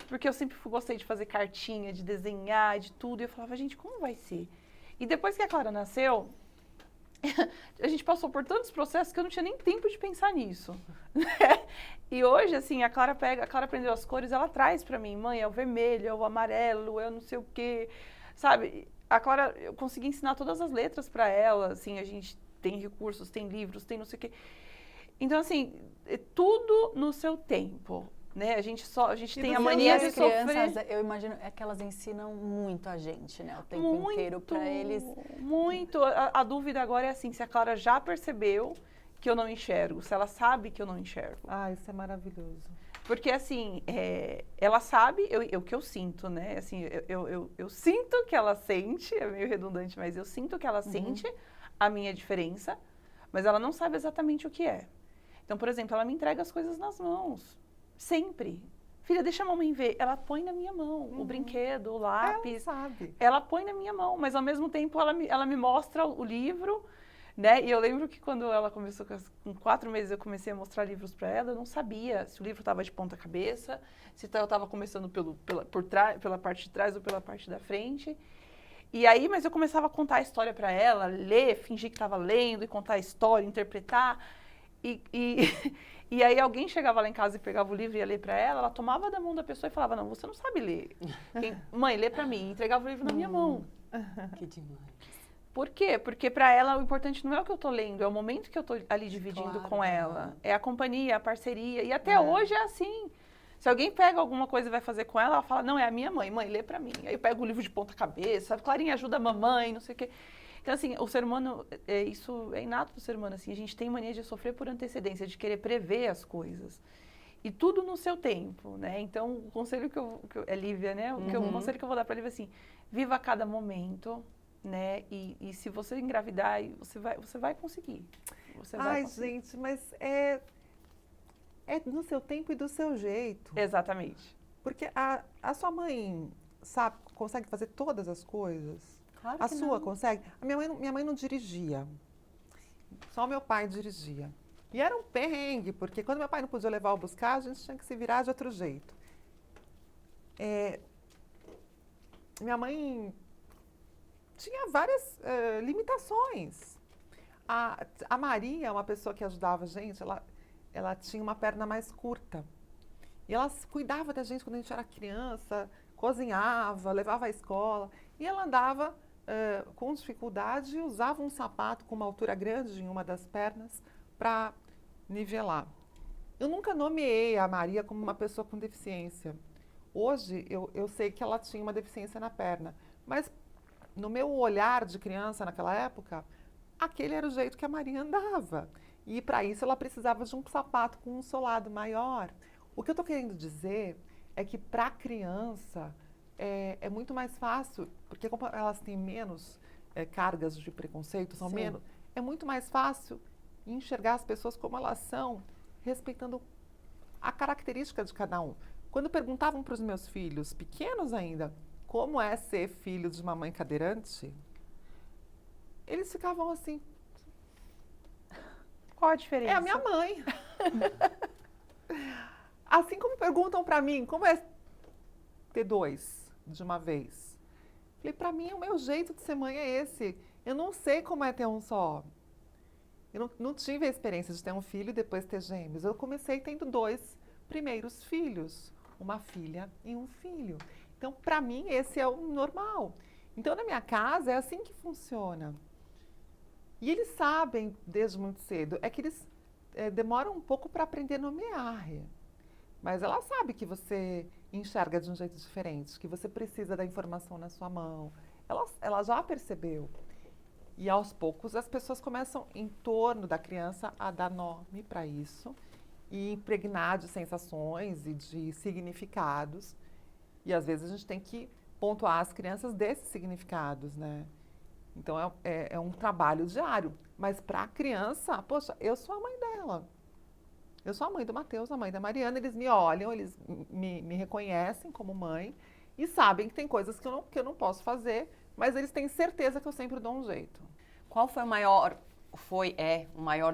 Porque eu sempre gostei de fazer cartinha, de desenhar, de tudo. E eu falava, gente, como vai ser? E depois que a Clara nasceu, a gente passou por tantos processos que eu não tinha nem tempo de pensar nisso. Né? E hoje, assim, a Clara aprendeu as cores, ela traz pra mim, mãe, é o vermelho, é o amarelo, é o não sei o quê, sabe? A Clara, eu consegui ensinar todas as letras pra ela, assim, a gente tem recursos, tem livros, tem não sei o quê. Então, assim, é tudo no seu tempo, né? A gente tem a mania de sofrer. Crianças, eu imagino, que elas ensinam muito a gente, né? O tempo inteiro pra eles. Muito. A dúvida agora é assim, se a Clara já percebeu que eu não enxergo, se ela sabe que eu não enxergo. Ah, isso é maravilhoso. Porque, assim, ela sabe o que eu sinto, né? Assim, eu sinto que ela sente, é meio redundante, mas eu sinto que ela sente a minha diferença, mas ela não sabe exatamente o que é. Então, por exemplo, ela me entrega as coisas nas mãos, sempre. Filha, deixa a mamãe ver. Ela põe na minha mão o brinquedo, o lápis. Ela sabe. Ela põe na minha mão, mas ao mesmo tempo ela me mostra o livro, né? E eu lembro que quando ela começou, com 4 meses eu comecei a mostrar livros para ela, eu não sabia se o livro estava de ponta cabeça, se eu estava começando pela parte de trás ou pela parte da frente. E aí, mas eu começava a contar a história para ela, ler, fingir que estava lendo e contar a história, interpretar. E aí alguém chegava lá em casa e pegava o livro e ia ler para ela tomava da mão da pessoa e falava, não, você não sabe ler. Mãe, lê para mim. E entregava o livro na minha mão. Que demais. Por quê? Porque para ela o importante não é o que eu estou lendo, é o momento que eu estou ali dividindo com ela. É a companhia, a parceria. E até hoje é assim. Se alguém pega alguma coisa e vai fazer com ela fala, não, é a minha mãe. Mãe, lê para mim. Aí eu pego o livro de ponta cabeça. Clarinha, ajuda a mamãe, não sei o quê. Então, assim, o ser humano, isso é inato do ser humano, assim, a gente tem mania de sofrer por antecedência, de querer prever as coisas. E tudo no seu tempo, né? Então, o conselho é Lívia, né? O conselho que eu vou dar para a Lívia, assim, viva cada momento, né? E se você engravidar, você vai conseguir. Gente, mas é no seu tempo e do seu jeito. Exatamente. Porque a sua mãe consegue fazer todas as coisas? Claro A que sua não. consegue? Minha mãe não dirigia. Só meu pai dirigia. E era um perrengue, porque quando meu pai não podia levar ou buscar, a gente tinha que se virar de outro jeito. Minha mãe tinha várias limitações. A Maria, uma pessoa que ajudava a gente, ela tinha uma perna mais curta. E ela cuidava da gente quando a gente era criança, cozinhava, levava à escola. E ela andava com dificuldade e usava um sapato com uma altura grande em uma das pernas para nivelar. Eu nunca nomeei a Maria como uma pessoa com deficiência. Hoje, eu sei que ela tinha uma deficiência na perna, mas no meu olhar de criança naquela época, aquele era o jeito que a Maria andava. E para isso ela precisava de um sapato com um solado maior. O que eu estou querendo dizer é que para a criança é muito mais fácil, porque como elas têm menos cargas de preconceito, são Sim. menos, é muito mais fácil enxergar as pessoas como elas são, respeitando a característica de cada um. Quando perguntavam para os meus filhos, pequenos ainda, como é ser filho de uma mãe cadeirante, eles ficavam assim, Qual a diferença? é a minha mãe. Assim como perguntam para mim, como é ter dois de uma vez? Falei, para mim, o meu jeito de ser mãe é esse. Eu não sei como é ter um só. Eu não tive a experiência de ter um filho e depois ter gêmeos. Eu comecei tendo 2 primeiros filhos, uma filha e um filho. Então, para mim, esse é o normal. Então, na minha casa, é assim que funciona. E eles sabem desde muito cedo. É que eles demoram um pouco para aprender a nomear. Mas ela sabe que você enxerga de um jeito diferente, que você precisa da informação na sua mão. Ela já percebeu. E aos poucos as pessoas começam em torno da criança a dar nome para isso e impregnar de sensações e de significados. E às vezes a gente tem que pontuar as crianças desses significados, né? Então é um trabalho diário. Mas para a criança, poxa, eu sou a mãe dela. Eu sou a mãe do Matheus, a mãe da Mariana. Eles me olham, eles me reconhecem como mãe e sabem que tem coisas que eu não posso fazer, mas eles têm certeza que eu sempre dou um jeito. Qual foi o maior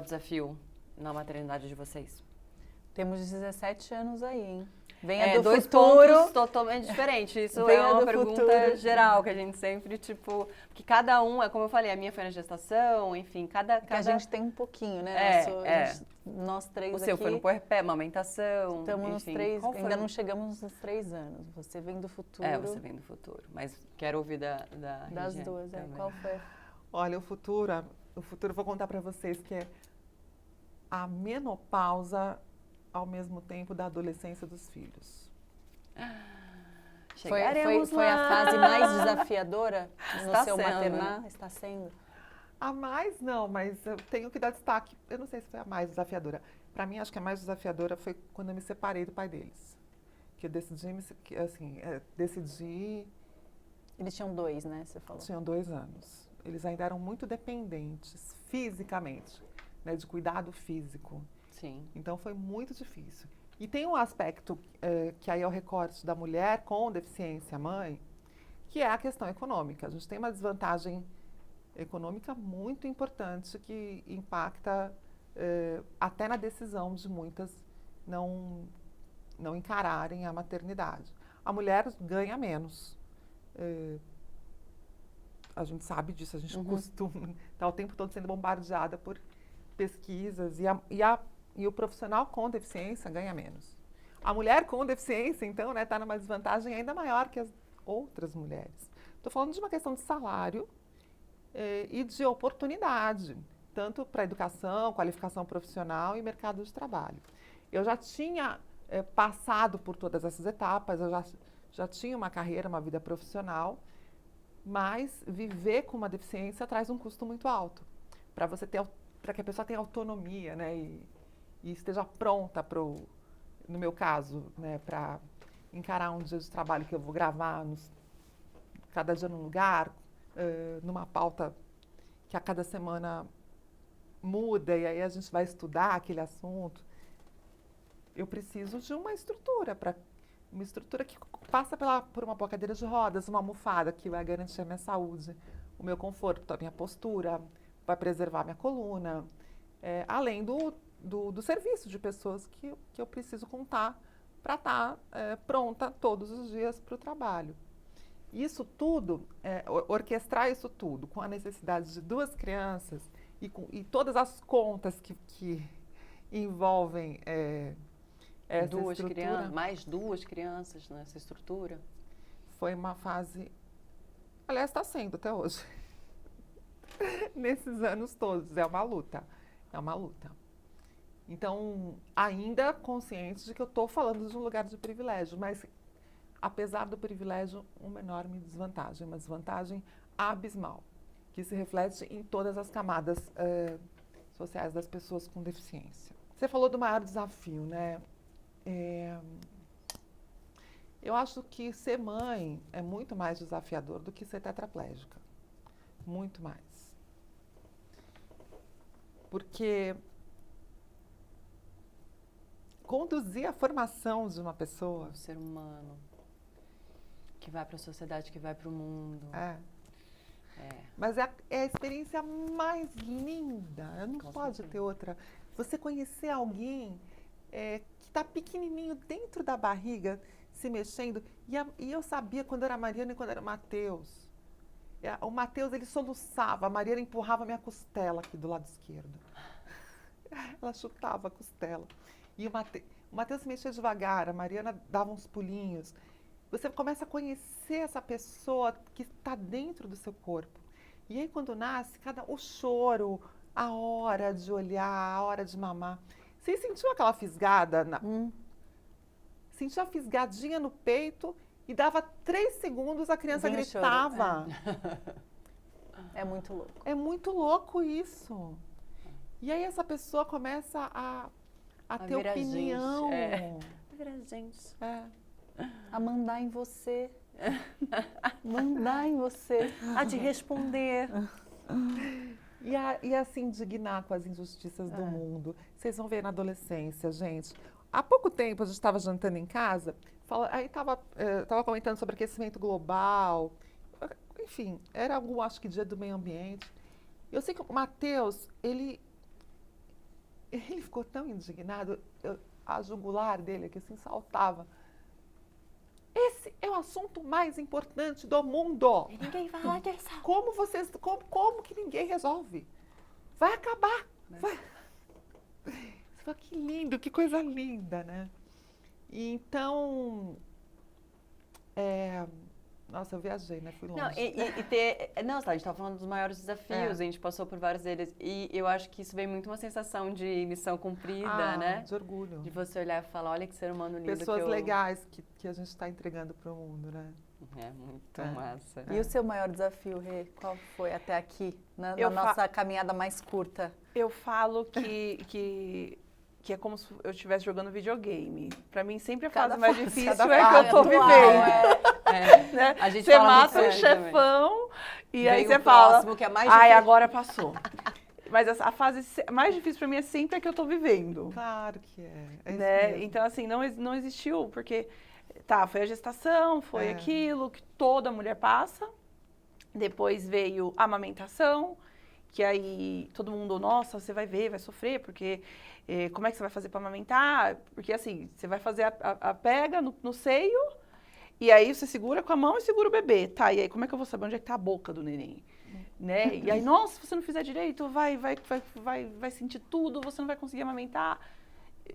desafio na maternidade de vocês? Temos 17 anos aí, hein? Venha do 2 futuro. pontos totalmente diferentes. Isso Venha é uma do pergunta futuro. geral que a gente sempre, tipo... Que cada um, é como eu falei, a minha foi na gestação, enfim, cada... Que a gente tem um pouquinho, né? Nós três O aqui. seu foi no puerpé, amamentação, Estamos nos enfim. 3, Qual foi ainda o- não chegamos nos 3 anos. Você vem do futuro. Você vem do futuro. Mas quero ouvir da Das Regiane duas, também. Qual foi? Olha, o futuro eu vou contar para vocês que é a menopausa ao mesmo tempo da adolescência dos filhos. Chegaremos Foi a lá. fase mais desafiadora no Está seu sendo, maternar? Está sendo? A mais não, mas eu tenho que dar destaque. Eu não sei se foi a mais desafiadora. Para mim, acho que a mais desafiadora foi quando eu me separei do pai deles. Que eu decidi, Eles tinham 2, né? Você falou. tinham 2 anos. Eles ainda eram muito dependentes fisicamente, né, de cuidado físico. Sim. Então foi muito difícil. E tem um aspecto que aí é o recorte da mulher com deficiência mãe, que é a questão econômica. A gente tem uma desvantagem econômica muito importante que impacta até na decisão de muitas não encararem a maternidade. A mulher ganha menos. A gente sabe disso, a gente costuma estar o tempo todo sendo bombardeada por pesquisas e o profissional com deficiência ganha menos. A mulher com deficiência, então, está numa desvantagem ainda maior que as outras mulheres. Estou falando de uma questão de salário e de oportunidade, tanto para educação, qualificação profissional e mercado de trabalho. Eu já tinha passado por todas essas etapas, eu já tinha uma carreira, uma vida profissional, mas viver com uma deficiência traz um custo muito alto para que a pessoa tenha autonomia, né, e esteja pronta no meu caso, né, para encarar um dia de trabalho que eu vou gravar cada dia num lugar, numa pauta que a cada semana muda e aí a gente vai estudar aquele assunto. Eu preciso de uma estrutura que passa por uma boa cadeira de rodas, uma almofada que vai garantir a minha saúde, o meu conforto, a minha postura, vai preservar a minha coluna, além do serviço de pessoas que eu preciso contar para estar pronta todos os dias para o trabalho. Isso tudo, orquestrar isso tudo com a necessidade de 2 crianças e todas as contas que envolvem essa estrutura. Mais 2 crianças nessa estrutura? Foi uma fase, aliás, está sendo até hoje. Nesses anos todos, é uma luta. Então, ainda consciente de que eu estou falando de um lugar de privilégio, mas apesar do privilégio, uma enorme desvantagem, uma desvantagem abismal, que se reflete em todas as camadas sociais das pessoas com deficiência. Você falou do maior desafio, né? Eu acho que ser mãe é muito mais desafiador do que ser tetraplégica. Muito mais. Porque conduzir a formação de uma pessoa... O ser humano que vai para a sociedade, que vai para o mundo. Mas é a experiência mais linda. Não pode ter outra. Você conhecer alguém que está pequenininho dentro da barriga, se mexendo. E eu sabia quando era a Mariana e quando era o Matheus. O Matheus, ele soluçava. A Mariana empurrava a minha costela aqui do lado esquerdo. Ela chutava a costela. E o Matheus se mexia devagar, a Mariana dava uns pulinhos. Você começa a conhecer essa pessoa que está dentro do seu corpo. E aí, quando nasce, o choro, a hora de olhar, a hora de mamar. Você sentiu aquela fisgada? Sentiu a fisgadinha no peito e dava 3 segundos, a criança gritava. É muito louco. É muito louco isso. E aí essa pessoa começa a ter opinião. A virar gente. A mandar em você. Mandar em você. A te responder. E a se indignar com as injustiças do mundo. Vocês vão ver na adolescência, gente. Há pouco tempo a gente estava jantando em casa, aí estava comentando sobre aquecimento global. Enfim, era algum, acho que dia do meio ambiente. Eu sei que o Matheus, ele ficou tão indignado, a jugular dele aqui assim saltava. Esse é o assunto mais importante do mundo. E ninguém fala disso. Como que ninguém resolve? Vai acabar. Vai. Você fala, que lindo, que coisa linda, né? E então, nossa, eu viajei, né? Fui longe. Não, a gente estava falando dos maiores desafios, a gente passou por vários deles. E eu acho que isso vem muito uma sensação de missão cumprida, né? De orgulho. De você olhar e falar, olha que ser humano lindo. Pessoas legais que a gente está entregando para o mundo, né? É muito massa. E o seu maior desafio, Rê? Qual foi até aqui, na nossa caminhada mais curta? Eu falo que é como se eu estivesse jogando videogame. Pra mim, sempre a fase mais difícil é que eu tô vivendo. Né? A gente você fala mata muito um chefão e aí Vem você o fala, próximo, que é mais difícil. agora passou. Mas a fase mais difícil pra mim é sempre a que eu tô vivendo. Claro que é. É Né? isso mesmo. Então, assim, não existiu, porque foi a gestação, foi aquilo que toda mulher passa. Depois veio a amamentação, que aí todo mundo, nossa, você vai ver, vai sofrer, porque como é que você vai fazer para amamentar? Porque assim, você vai fazer a pega no seio, e aí você segura com a mão e segura o bebê, tá? E aí como é que eu vou saber onde é que tá a boca do neném? Né? E aí, nossa, se você não fizer direito, vai sentir tudo, você não vai conseguir amamentar.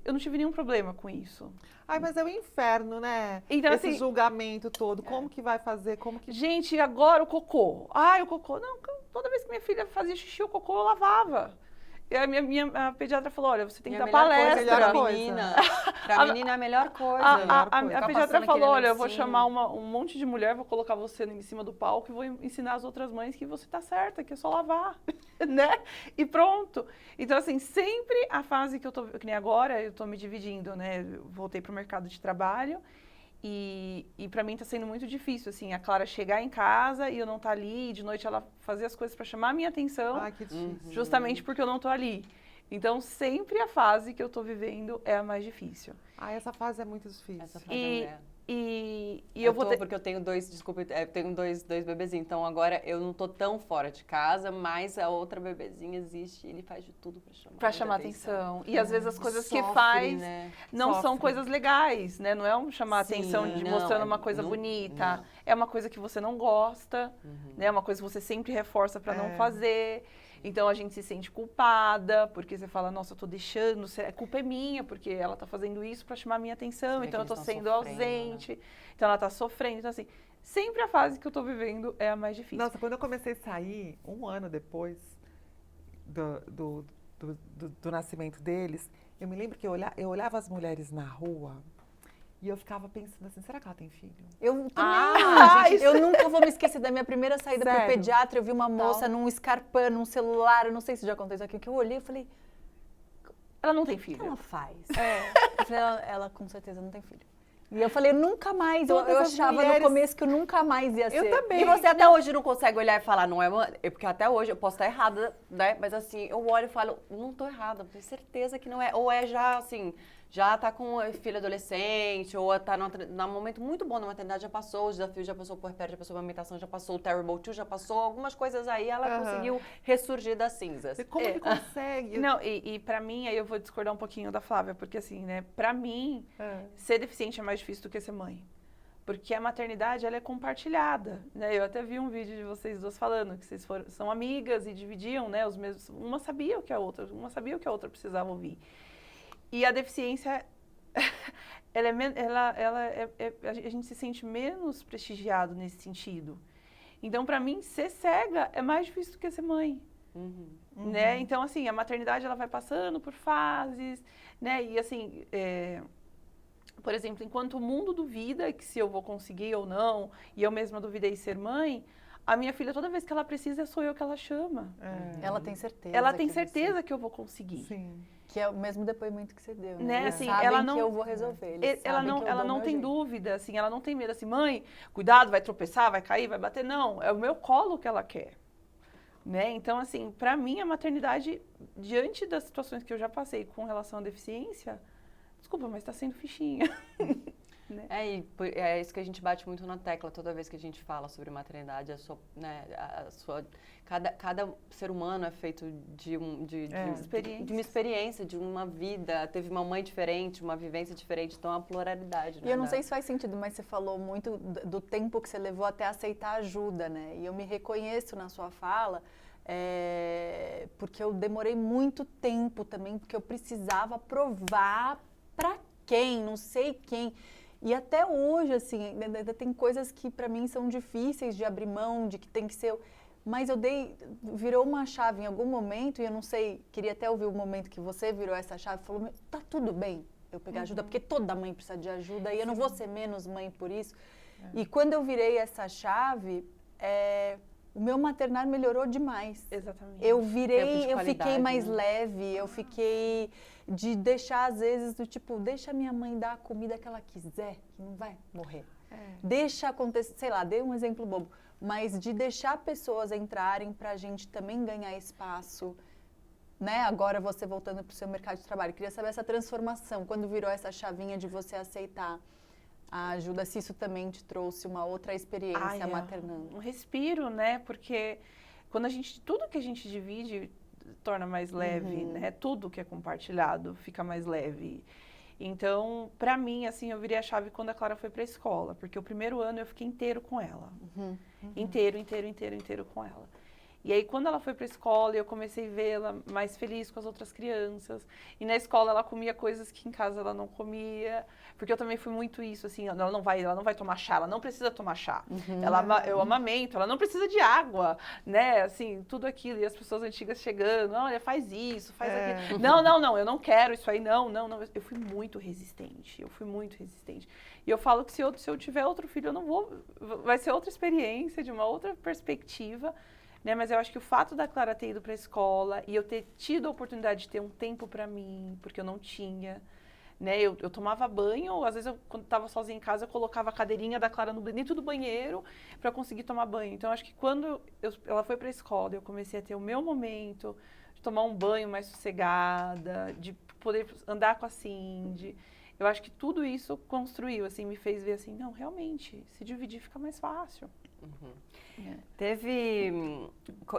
Eu não tive nenhum problema com isso. Ai, mas é o inferno, né? Então, esse assim, julgamento todo. Como que vai fazer? Gente, agora o cocô. Ai, o cocô. Não, toda vez que minha filha fazia xixi, o cocô eu lavava. E a minha pediatra falou, olha, você tem que dar palestra. Pra menina é a melhor coisa. A pediatra falou, olha, eu vou chamar um monte de mulher, vou colocar você em cima do palco e vou ensinar as outras mães que você tá certa, que é só lavar, né? E pronto. Então, assim, sempre a fase que eu tô, que nem agora, eu tô me dividindo, né? Eu voltei pro mercado de trabalho e para mim tá sendo muito difícil, assim, a Clara chegar em casa e eu não tá ali, e de noite ela fazer as coisas para chamar a minha atenção. Ai, que difícil. Justamente porque eu não tô ali. Então, sempre a fase que eu tô vivendo é a mais difícil. Essa fase é muito difícil. Essa fase E eu vou ter... Porque eu tenho tenho dois bebezinhos, então agora eu não tô tão fora de casa, mas a outra bebezinha existe e ele faz de tudo pra chamar atenção. E às vezes as coisas que Sofre, faz né? não são Sofre. coisas legais, né? Não é chamar atenção de não, mostrando uma coisa bonita. É uma coisa que você não gosta, né? É uma coisa que você sempre reforça pra não fazer. Então a gente se sente culpada, porque você fala, nossa, eu tô deixando, a culpa é minha, porque ela tá fazendo isso pra chamar a minha atenção, então eu tô sendo ausente, né? Então ela tá sofrendo. Então, assim, sempre a fase que eu tô vivendo é a mais difícil. Nossa, quando eu comecei a sair, 1 ano depois do nascimento deles, eu me lembro que eu olhava as mulheres na rua E eu ficava pensando assim, será que ela tem filho? Eu também. Ah, Gente, eu nunca vou me esquecer da minha primeira saída pro Sério? pediatra. Eu vi uma moça num Scarpan, num celular. Eu não sei se já aconteceu aqui. Que eu olhei e falei, Ela não tem o que filho. ela faz? É. Eu falei, ela com certeza não tem filho. E eu falei, nunca mais. Eu Todas as achava mulheres- no começo que eu nunca mais ia ser. Eu também. E você até hoje não consegue olhar e falar, não é, mãe? Porque até hoje eu posso estar errada, né? Mas assim, eu olho e falo, não tô errada, tenho certeza que não é. Ou é já, assim, já tá com filho adolescente, ou tá num momento muito bom na maternidade, já passou, o desafio já passou, o puerpério já passou, a amamentação já passou, o Terrible 2 já passou, algumas coisas aí ela Aham. conseguiu ressurgir das cinzas. E como que consegue? Não, e pra mim, aí eu vou discordar um pouquinho da Flávia, porque assim, né, pra mim, É. ser deficiente é mais difícil do que ser mãe. Porque a maternidade, ela é compartilhada, né? Eu até vi um vídeo de vocês duas falando que vocês são amigas e dividiam, né, os mesmos... Uma sabia o que a outra precisava ouvir. E a deficiência, a gente se sente menos prestigiado nesse sentido. Então, pra mim, ser cega é mais difícil do que ser mãe. Uhum. Né? Então, assim, a maternidade ela vai passando por fases, né? E assim, por exemplo, enquanto o mundo duvida que se eu vou conseguir ou não, e eu mesma duvidei ser mãe, a minha filha, toda vez que ela precisa, sou eu que ela chama. É. Ela tem certeza. Ela tem que certeza que eu vou conseguir. Sim. Que é o mesmo depoimento que você deu, né? Né, Eles assim, sabem ela que não- eu vou resolver. Eles Ela sabem não, que eu ela dou não meu tem jeito. dúvida, assim, ela não tem medo, assim, mãe, cuidado, vai tropeçar, vai cair, vai bater. Não, é o meu colo que ela quer. Né? Então, assim, pra mim, a maternidade, diante das situações que eu já passei com relação à deficiência, desculpa, mas tá sendo fichinha. É isso que a gente bate muito na tecla toda vez que a gente fala sobre maternidade. Cada ser humano é feito de uma experiência, de uma vida. Teve uma mãe diferente, uma vivência diferente, então a pluralidade. E eu não sei se faz sentido, mas você falou muito do tempo que você levou até aceitar ajuda, né? E eu me reconheço na sua fala, porque eu demorei muito tempo também, porque eu precisava provar pra quem, não sei quem. E até hoje, assim, ainda tem coisas que pra mim são difíceis de abrir mão, de que tem que ser... Mas virou uma chave em algum momento, e eu não sei, queria até ouvir o momento que você virou essa chave, falou, tá tudo bem eu pegar ajuda, porque toda mãe precisa de ajuda, e eu não vou ser menos mãe por isso. E quando eu virei essa chave, o meu maternário melhorou demais. Exatamente. Eu Tempo de fiquei qualidade, mais né? leve, eu fiquei de deixar, às vezes, do tipo, deixa minha mãe dar a comida que ela quiser, que não vai morrer. Deixa acontecer, sei lá, dei um exemplo bobo, mas de deixar pessoas entrarem pra gente também ganhar espaço, né? Agora você voltando pro seu mercado de trabalho, queria saber essa transformação, quando virou essa chavinha de você aceitar a ajuda, se isso também te trouxe uma outra experiência maternando. Um respiro, né? Porque quando tudo que a gente divide torna mais leve, né? Tudo que é compartilhado fica mais leve. Então, pra mim, assim, eu virei a chave quando a Clara foi pra escola, porque o primeiro ano eu fiquei inteiro com ela. Inteiro com ela. E aí, quando ela foi pra escola, eu comecei a vê-la mais feliz com as outras crianças. E na escola, ela comia coisas que em casa ela não comia. Porque eu também fui muito isso, assim, ela não vai tomar chá, ela não precisa tomar chá. Eu amamento, ela não precisa de água, né? Assim, tudo aquilo. E as pessoas antigas chegando, olha, faz isso, faz aquilo. Não, eu não quero isso aí, não. Eu fui muito resistente, E eu falo que se eu tiver outro filho, eu não vou... Vai ser outra experiência, de uma outra perspectiva. Né, mas eu acho que o fato da Clara ter ido para a escola e eu ter tido a oportunidade de ter um tempo para mim, porque eu não tinha, né, eu tomava banho, às vezes quando estava sozinha em casa, eu colocava a cadeirinha da Clara dentro do banheiro para conseguir tomar banho. Então, acho que quando ela foi para a escola, eu comecei a ter o meu momento de tomar um banho mais sossegada, de poder andar com a Cindy. Eu acho que tudo isso construiu, assim, me fez ver assim, não, realmente, se dividir fica mais fácil.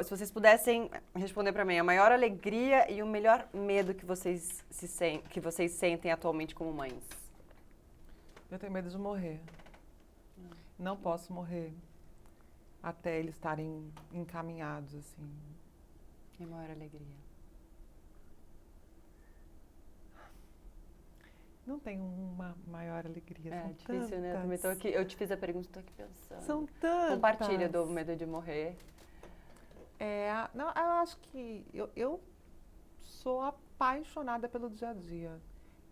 Se vocês pudessem responder pra mim, a maior alegria e o melhor medo que vocês sentem atualmente como mães? Eu tenho medo de morrer. Não posso morrer até eles estarem encaminhados, assim. E a maior alegria? Não tenho uma maior alegria. É são difícil, né? Eu também tô tantas. aqui, eu te fiz a pergunta, tô aqui pensando. São tantas. Compartilha do medo de morrer. Não, eu acho que eu sou apaixonada pelo dia a dia.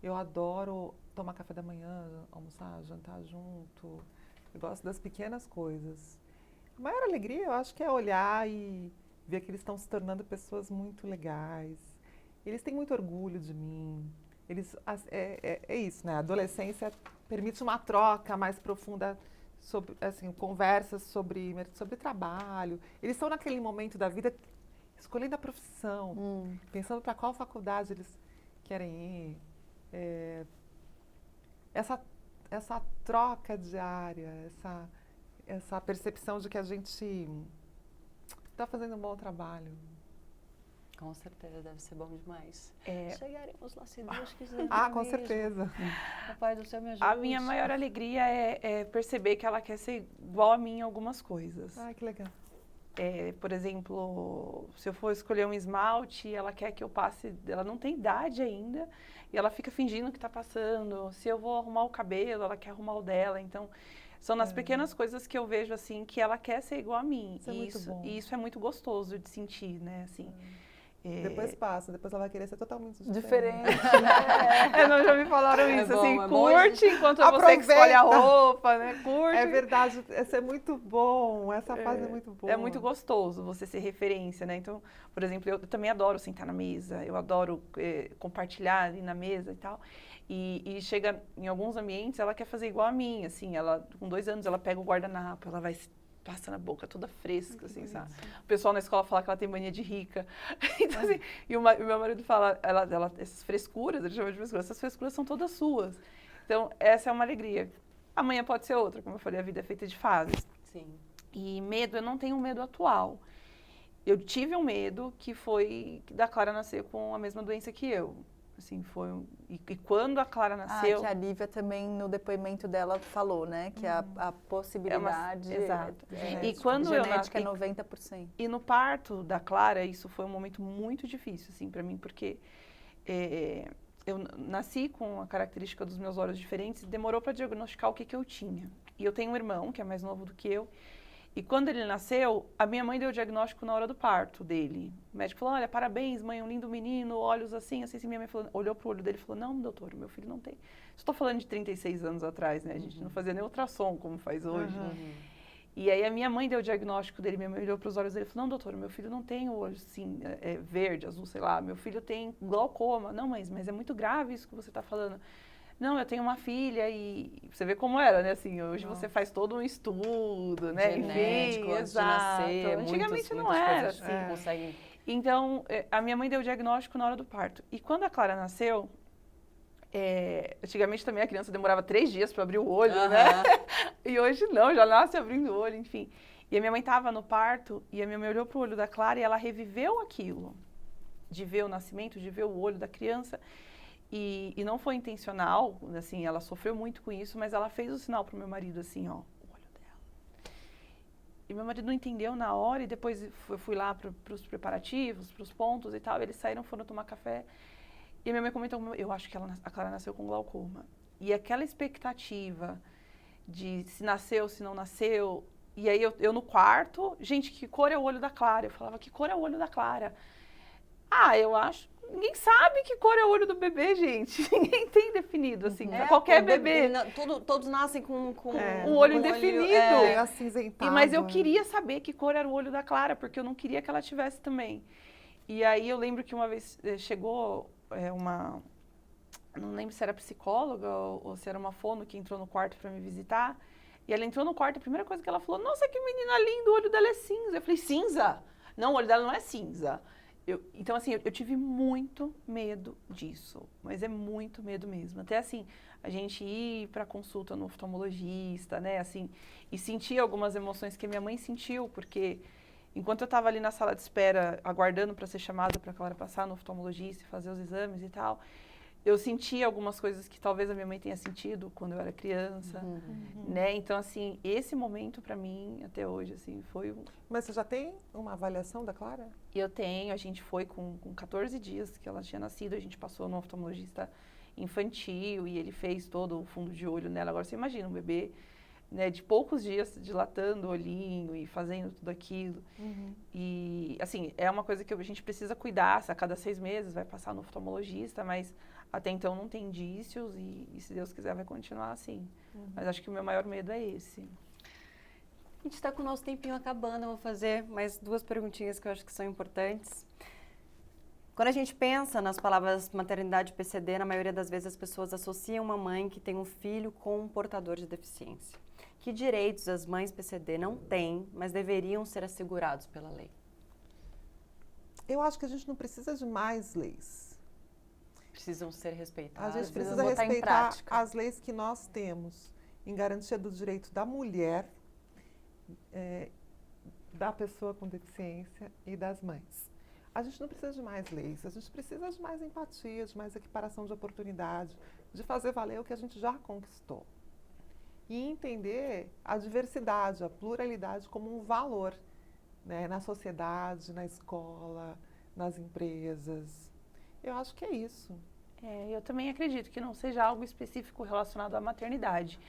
Eu adoro tomar café da manhã, almoçar, jantar junto. Eu gosto das pequenas coisas. A maior alegria, eu acho que é olhar e ver que eles estão se tornando pessoas muito legais. Eles têm muito orgulho de mim. É isso, né? A adolescência permite uma troca mais profunda sobre, assim, conversas sobre trabalho. Eles estão naquele momento da vida escolhendo a profissão, pensando para qual faculdade eles querem ir. Essa troca diária, essa percepção de que a gente está fazendo um bom trabalho. Com certeza, deve ser bom demais. Chegaremos lá, se Deus quiser. Com certeza. Papai do céu me ajude. A minha maior alegria é perceber que ela quer ser igual a mim em algumas coisas. Ai, que legal. Por exemplo, se eu for escolher um esmalte, ela quer que eu passe... Ela não tem idade ainda e ela fica fingindo que está passando. Se eu vou arrumar o cabelo, ela quer arrumar o dela. Então, são nas pequenas coisas que eu vejo, assim, que ela quer ser igual a mim. Isso é muito bom. E isso é muito gostoso de sentir, né? Assim, depois passa, depois ela vai querer ser totalmente Diferente. Não, já me falaram isso, bom, assim, é bom curte enquanto você que Aproveita. escolhe a roupa, né? Curte. É verdade, isso é muito bom, essa fase é muito boa. É muito gostoso você ser referência, né? Então, por exemplo, eu também adoro sentar na mesa, eu adoro compartilhar ali na mesa e tal. E chega em alguns ambientes, ela quer fazer igual a mim, assim, ela, com 2 anos, ela pega o guardanapo, ela vai passa na boca toda fresca, assim, sabe? O pessoal na escola fala que ela tem mania de rica. Então, assim, e o meu marido fala, essas frescuras, ele chama de frescuras, essas frescuras são todas suas. Então, essa é uma alegria. Amanhã pode ser outra, como eu falei, a vida é feita de fases. Sim. E medo, eu não tenho um medo atual. Eu tive um medo que foi da Clara nascer com a mesma doença que eu. Assim, e quando a Clara nasceu... que a Lívia também, no depoimento dela, falou, né? Que a possibilidade... Exato. E quando genética é 90%. E no parto da Clara, isso foi um momento muito difícil, assim, para mim, porque eu nasci com a característica dos meus olhos diferentes e demorou para diagnosticar o que eu tinha. E eu tenho um irmão, que é mais novo do que eu, e quando ele nasceu, a minha mãe deu o diagnóstico na hora do parto dele. O médico falou, olha, parabéns, mãe, um lindo menino, olhos assim, assim, assim. Minha mãe falou, olhou pro olho dele e falou, não, doutor, meu filho não tem. Estou falando de 36 anos atrás, né? A gente não fazia nem ultrassom como faz hoje. E aí a minha mãe deu o diagnóstico dele, minha mãe olhou para os olhos dele e falou, não, doutor, meu filho não tem o olho assim, verde, azul, sei lá, meu filho tem glaucoma. Não, mas é muito grave isso que você está falando. Não, eu tenho uma filha e você vê como era, né? Assim, hoje você faz todo um estudo, né? Genético, enfim, antes de exato. nascer, Antigamente não muitas era coisas assim. conseguem... Então, a minha mãe deu o diagnóstico na hora do parto. E quando a Clara nasceu, antigamente também a criança demorava 3 dias para abrir o olho, né? E hoje não, já nasce abrindo o olho, enfim. E a minha mãe estava no parto e a minha mãe olhou para o olho da Clara e ela reviveu aquilo, de ver o nascimento, de ver o olho da criança. E não foi intencional, assim, ela sofreu muito com isso, mas ela fez o sinal pro meu marido, assim, ó, o olho dela. E meu marido não entendeu na hora, e depois eu fui lá pros preparativos, pros pontos e tal, eles saíram, foram tomar café, e a minha mãe comentou, eu acho que a Clara nasceu com glaucoma. E aquela expectativa de se nasceu, se não nasceu, e aí eu no quarto, gente, que cor é o olho da Clara? Eu falava, que cor é o olho da Clara? Eu acho... Ninguém sabe que cor é o olho do bebê, gente. Ninguém tem definido, assim, pra qualquer bebê. Todos nascem com um olho indefinido. Acinzentado. Mas eu queria saber que cor era o olho da Clara, porque eu não queria que ela tivesse também. E aí eu lembro que uma vez chegou não lembro se era psicóloga ou se era uma fono que entrou no quarto para me visitar. E ela entrou no quarto, a primeira coisa que ela falou, nossa, que menina linda, o olho dela é cinza. Eu falei, cinza? Não, o olho dela não é cinza. Então, assim, eu tive muito medo disso, mas é muito medo mesmo. Até, assim, a gente ir para consulta no oftalmologista, né, assim, e sentir algumas emoções que a minha mãe sentiu, porque enquanto eu estava ali na sala de espera, aguardando para ser chamada para a Clara passar no oftalmologista e fazer os exames e tal, eu senti algumas coisas que talvez a minha mãe tenha sentido quando eu era criança, né? Então, assim, esse momento para mim, até hoje, assim, foi Mas você já tem uma avaliação da Clara? Eu tenho, a gente foi com 14 dias que ela tinha nascido, a gente passou no oftalmologista infantil e ele fez todo o fundo de olho nela. Agora, você imagina, um bebê né, de poucos dias dilatando o olhinho e fazendo tudo aquilo. E, assim, é uma coisa que a gente precisa cuidar. A cada 6 meses vai passar no oftalmologista, mas até então não tem indícios e se Deus quiser vai continuar assim. Mas acho que o meu maior medo é esse. A gente está com o nosso tempinho acabando, eu vou fazer mais 2 perguntinhas que eu acho que são importantes. Quando a gente pensa nas palavras maternidade e PCD, na maioria das vezes as pessoas associam uma mãe que tem um filho com um portador de deficiência. Que direitos as mães PCD não têm, mas deveriam ser assegurados pela lei? Eu acho que a gente não precisa de mais leis. Precisam ser A respeitadas. gente precisa botar em respeitar prática. as leis que nós temos em garantia do direito da mulher, da pessoa com deficiência e das mães. A gente não precisa de mais leis, a gente precisa de mais empatia, de mais equiparação de oportunidade, de fazer valer o que a gente já conquistou. E entender a diversidade, a pluralidade como um valor, né, na sociedade, na escola, nas empresas. Eu acho que é isso. Eu também acredito que não seja algo específico relacionado à maternidade.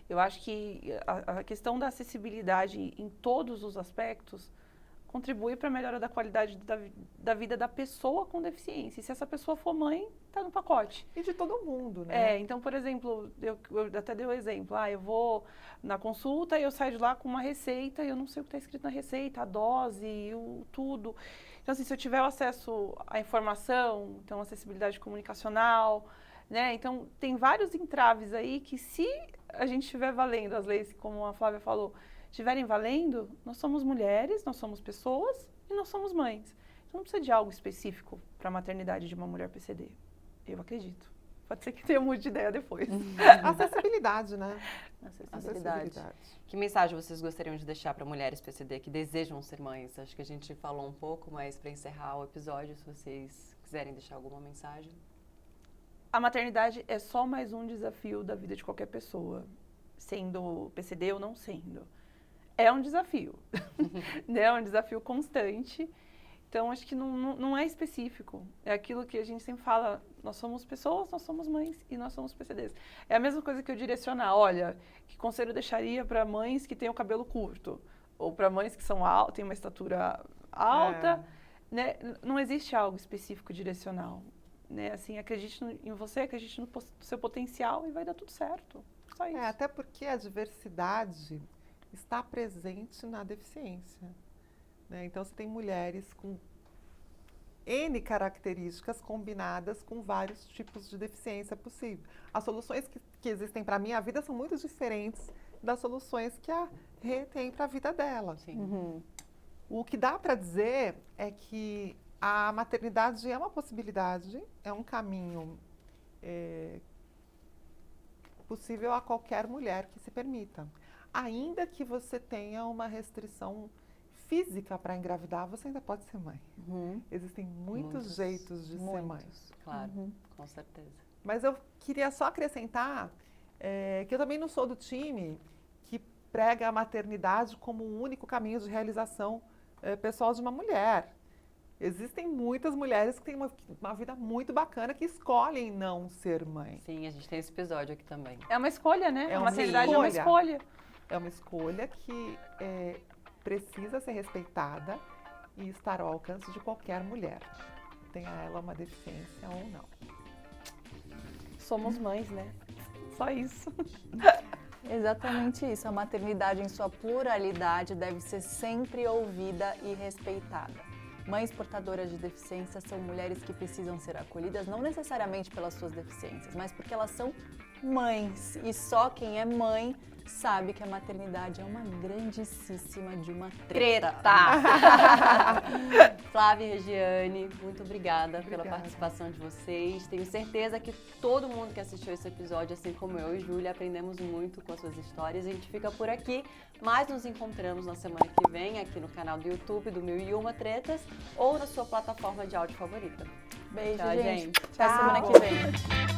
Eu acho que a questão da acessibilidade em todos os aspectos contribui para a melhora da qualidade da vida da pessoa com deficiência. E se essa pessoa for mãe, está no pacote. E de todo mundo, né? Então, por exemplo, eu até dei o exemplo. Eu vou na consulta e eu saio de lá com uma receita e eu não sei o que está escrito na receita, a dose, tudo. Então, assim, se eu tiver o acesso à informação, então acessibilidade comunicacional, né? Então, tem vários entraves aí que se a gente estiver valendo as leis, como a Flávia falou, estiverem valendo, nós somos mulheres, nós somos pessoas e nós somos mães. Então, não precisa de algo específico para a maternidade de uma mulher PCD. Eu acredito. Pode ser que tenha muita ideia depois. Acessibilidade, né? Acessibilidade. Que mensagem vocês gostariam de deixar para mulheres PCD que desejam ser mães? Acho que a gente falou um pouco, mas para encerrar o episódio, se vocês quiserem deixar alguma mensagem. A maternidade é só mais um desafio da vida de qualquer pessoa, sendo PCD ou não sendo. É um desafio, né? É um desafio constante. Então, acho que não é específico. É aquilo que a gente sempre fala, nós somos pessoas, nós somos mães e nós somos PCDs. É a mesma coisa que eu direcionar, olha, que conselho eu deixaria para mães que têm o cabelo curto? Ou para mães que são têm uma estatura alta? Né? Não existe algo específico direcional. Né? Assim, acredite em você, acredite no seu potencial e vai dar tudo certo. Só isso. Até porque a diversidade está presente na deficiência. Né? Então, você tem mulheres com N características combinadas com vários tipos de deficiência possível. As soluções que existem para a minha vida são muito diferentes das soluções que a Rê tem para a vida dela. Sim. O que dá para dizer é que a maternidade é uma possibilidade, é um caminho possível a qualquer mulher que se permita. Ainda que você tenha uma restrição física para engravidar, você ainda pode ser mãe. Existem muitos jeitos de ser mãe. Claro, com certeza. Mas eu queria só acrescentar que eu também não sou do time que prega a maternidade como o único caminho de realização pessoal de uma mulher. Existem muitas mulheres que têm uma vida muito bacana que escolhem não ser mãe. Sim, a gente tem esse episódio aqui também. É uma escolha, né? É A uma maternidade é uma escolha. É uma escolha que precisa ser respeitada e estar ao alcance de qualquer mulher, tenha ela uma deficiência ou não. Somos mães, né? Só isso. Exatamente isso. A maternidade em sua pluralidade deve ser sempre ouvida e respeitada. Mães portadoras de deficiência são mulheres que precisam ser acolhidas não necessariamente pelas suas deficiências, mas porque elas são mães. E só quem é mãe sabe que a maternidade é uma grandíssima de uma treta. Flávia e Regiane, muito obrigada pela participação de vocês. Tenho certeza que todo mundo que assistiu esse episódio, assim como eu e Júlia, aprendemos muito com as suas histórias. A gente fica por aqui, mas nos encontramos na semana que vem aqui no canal do YouTube do 1001 Tretas ou na sua plataforma de áudio favorita. Beijo, Tchau, gente. Até semana que vem.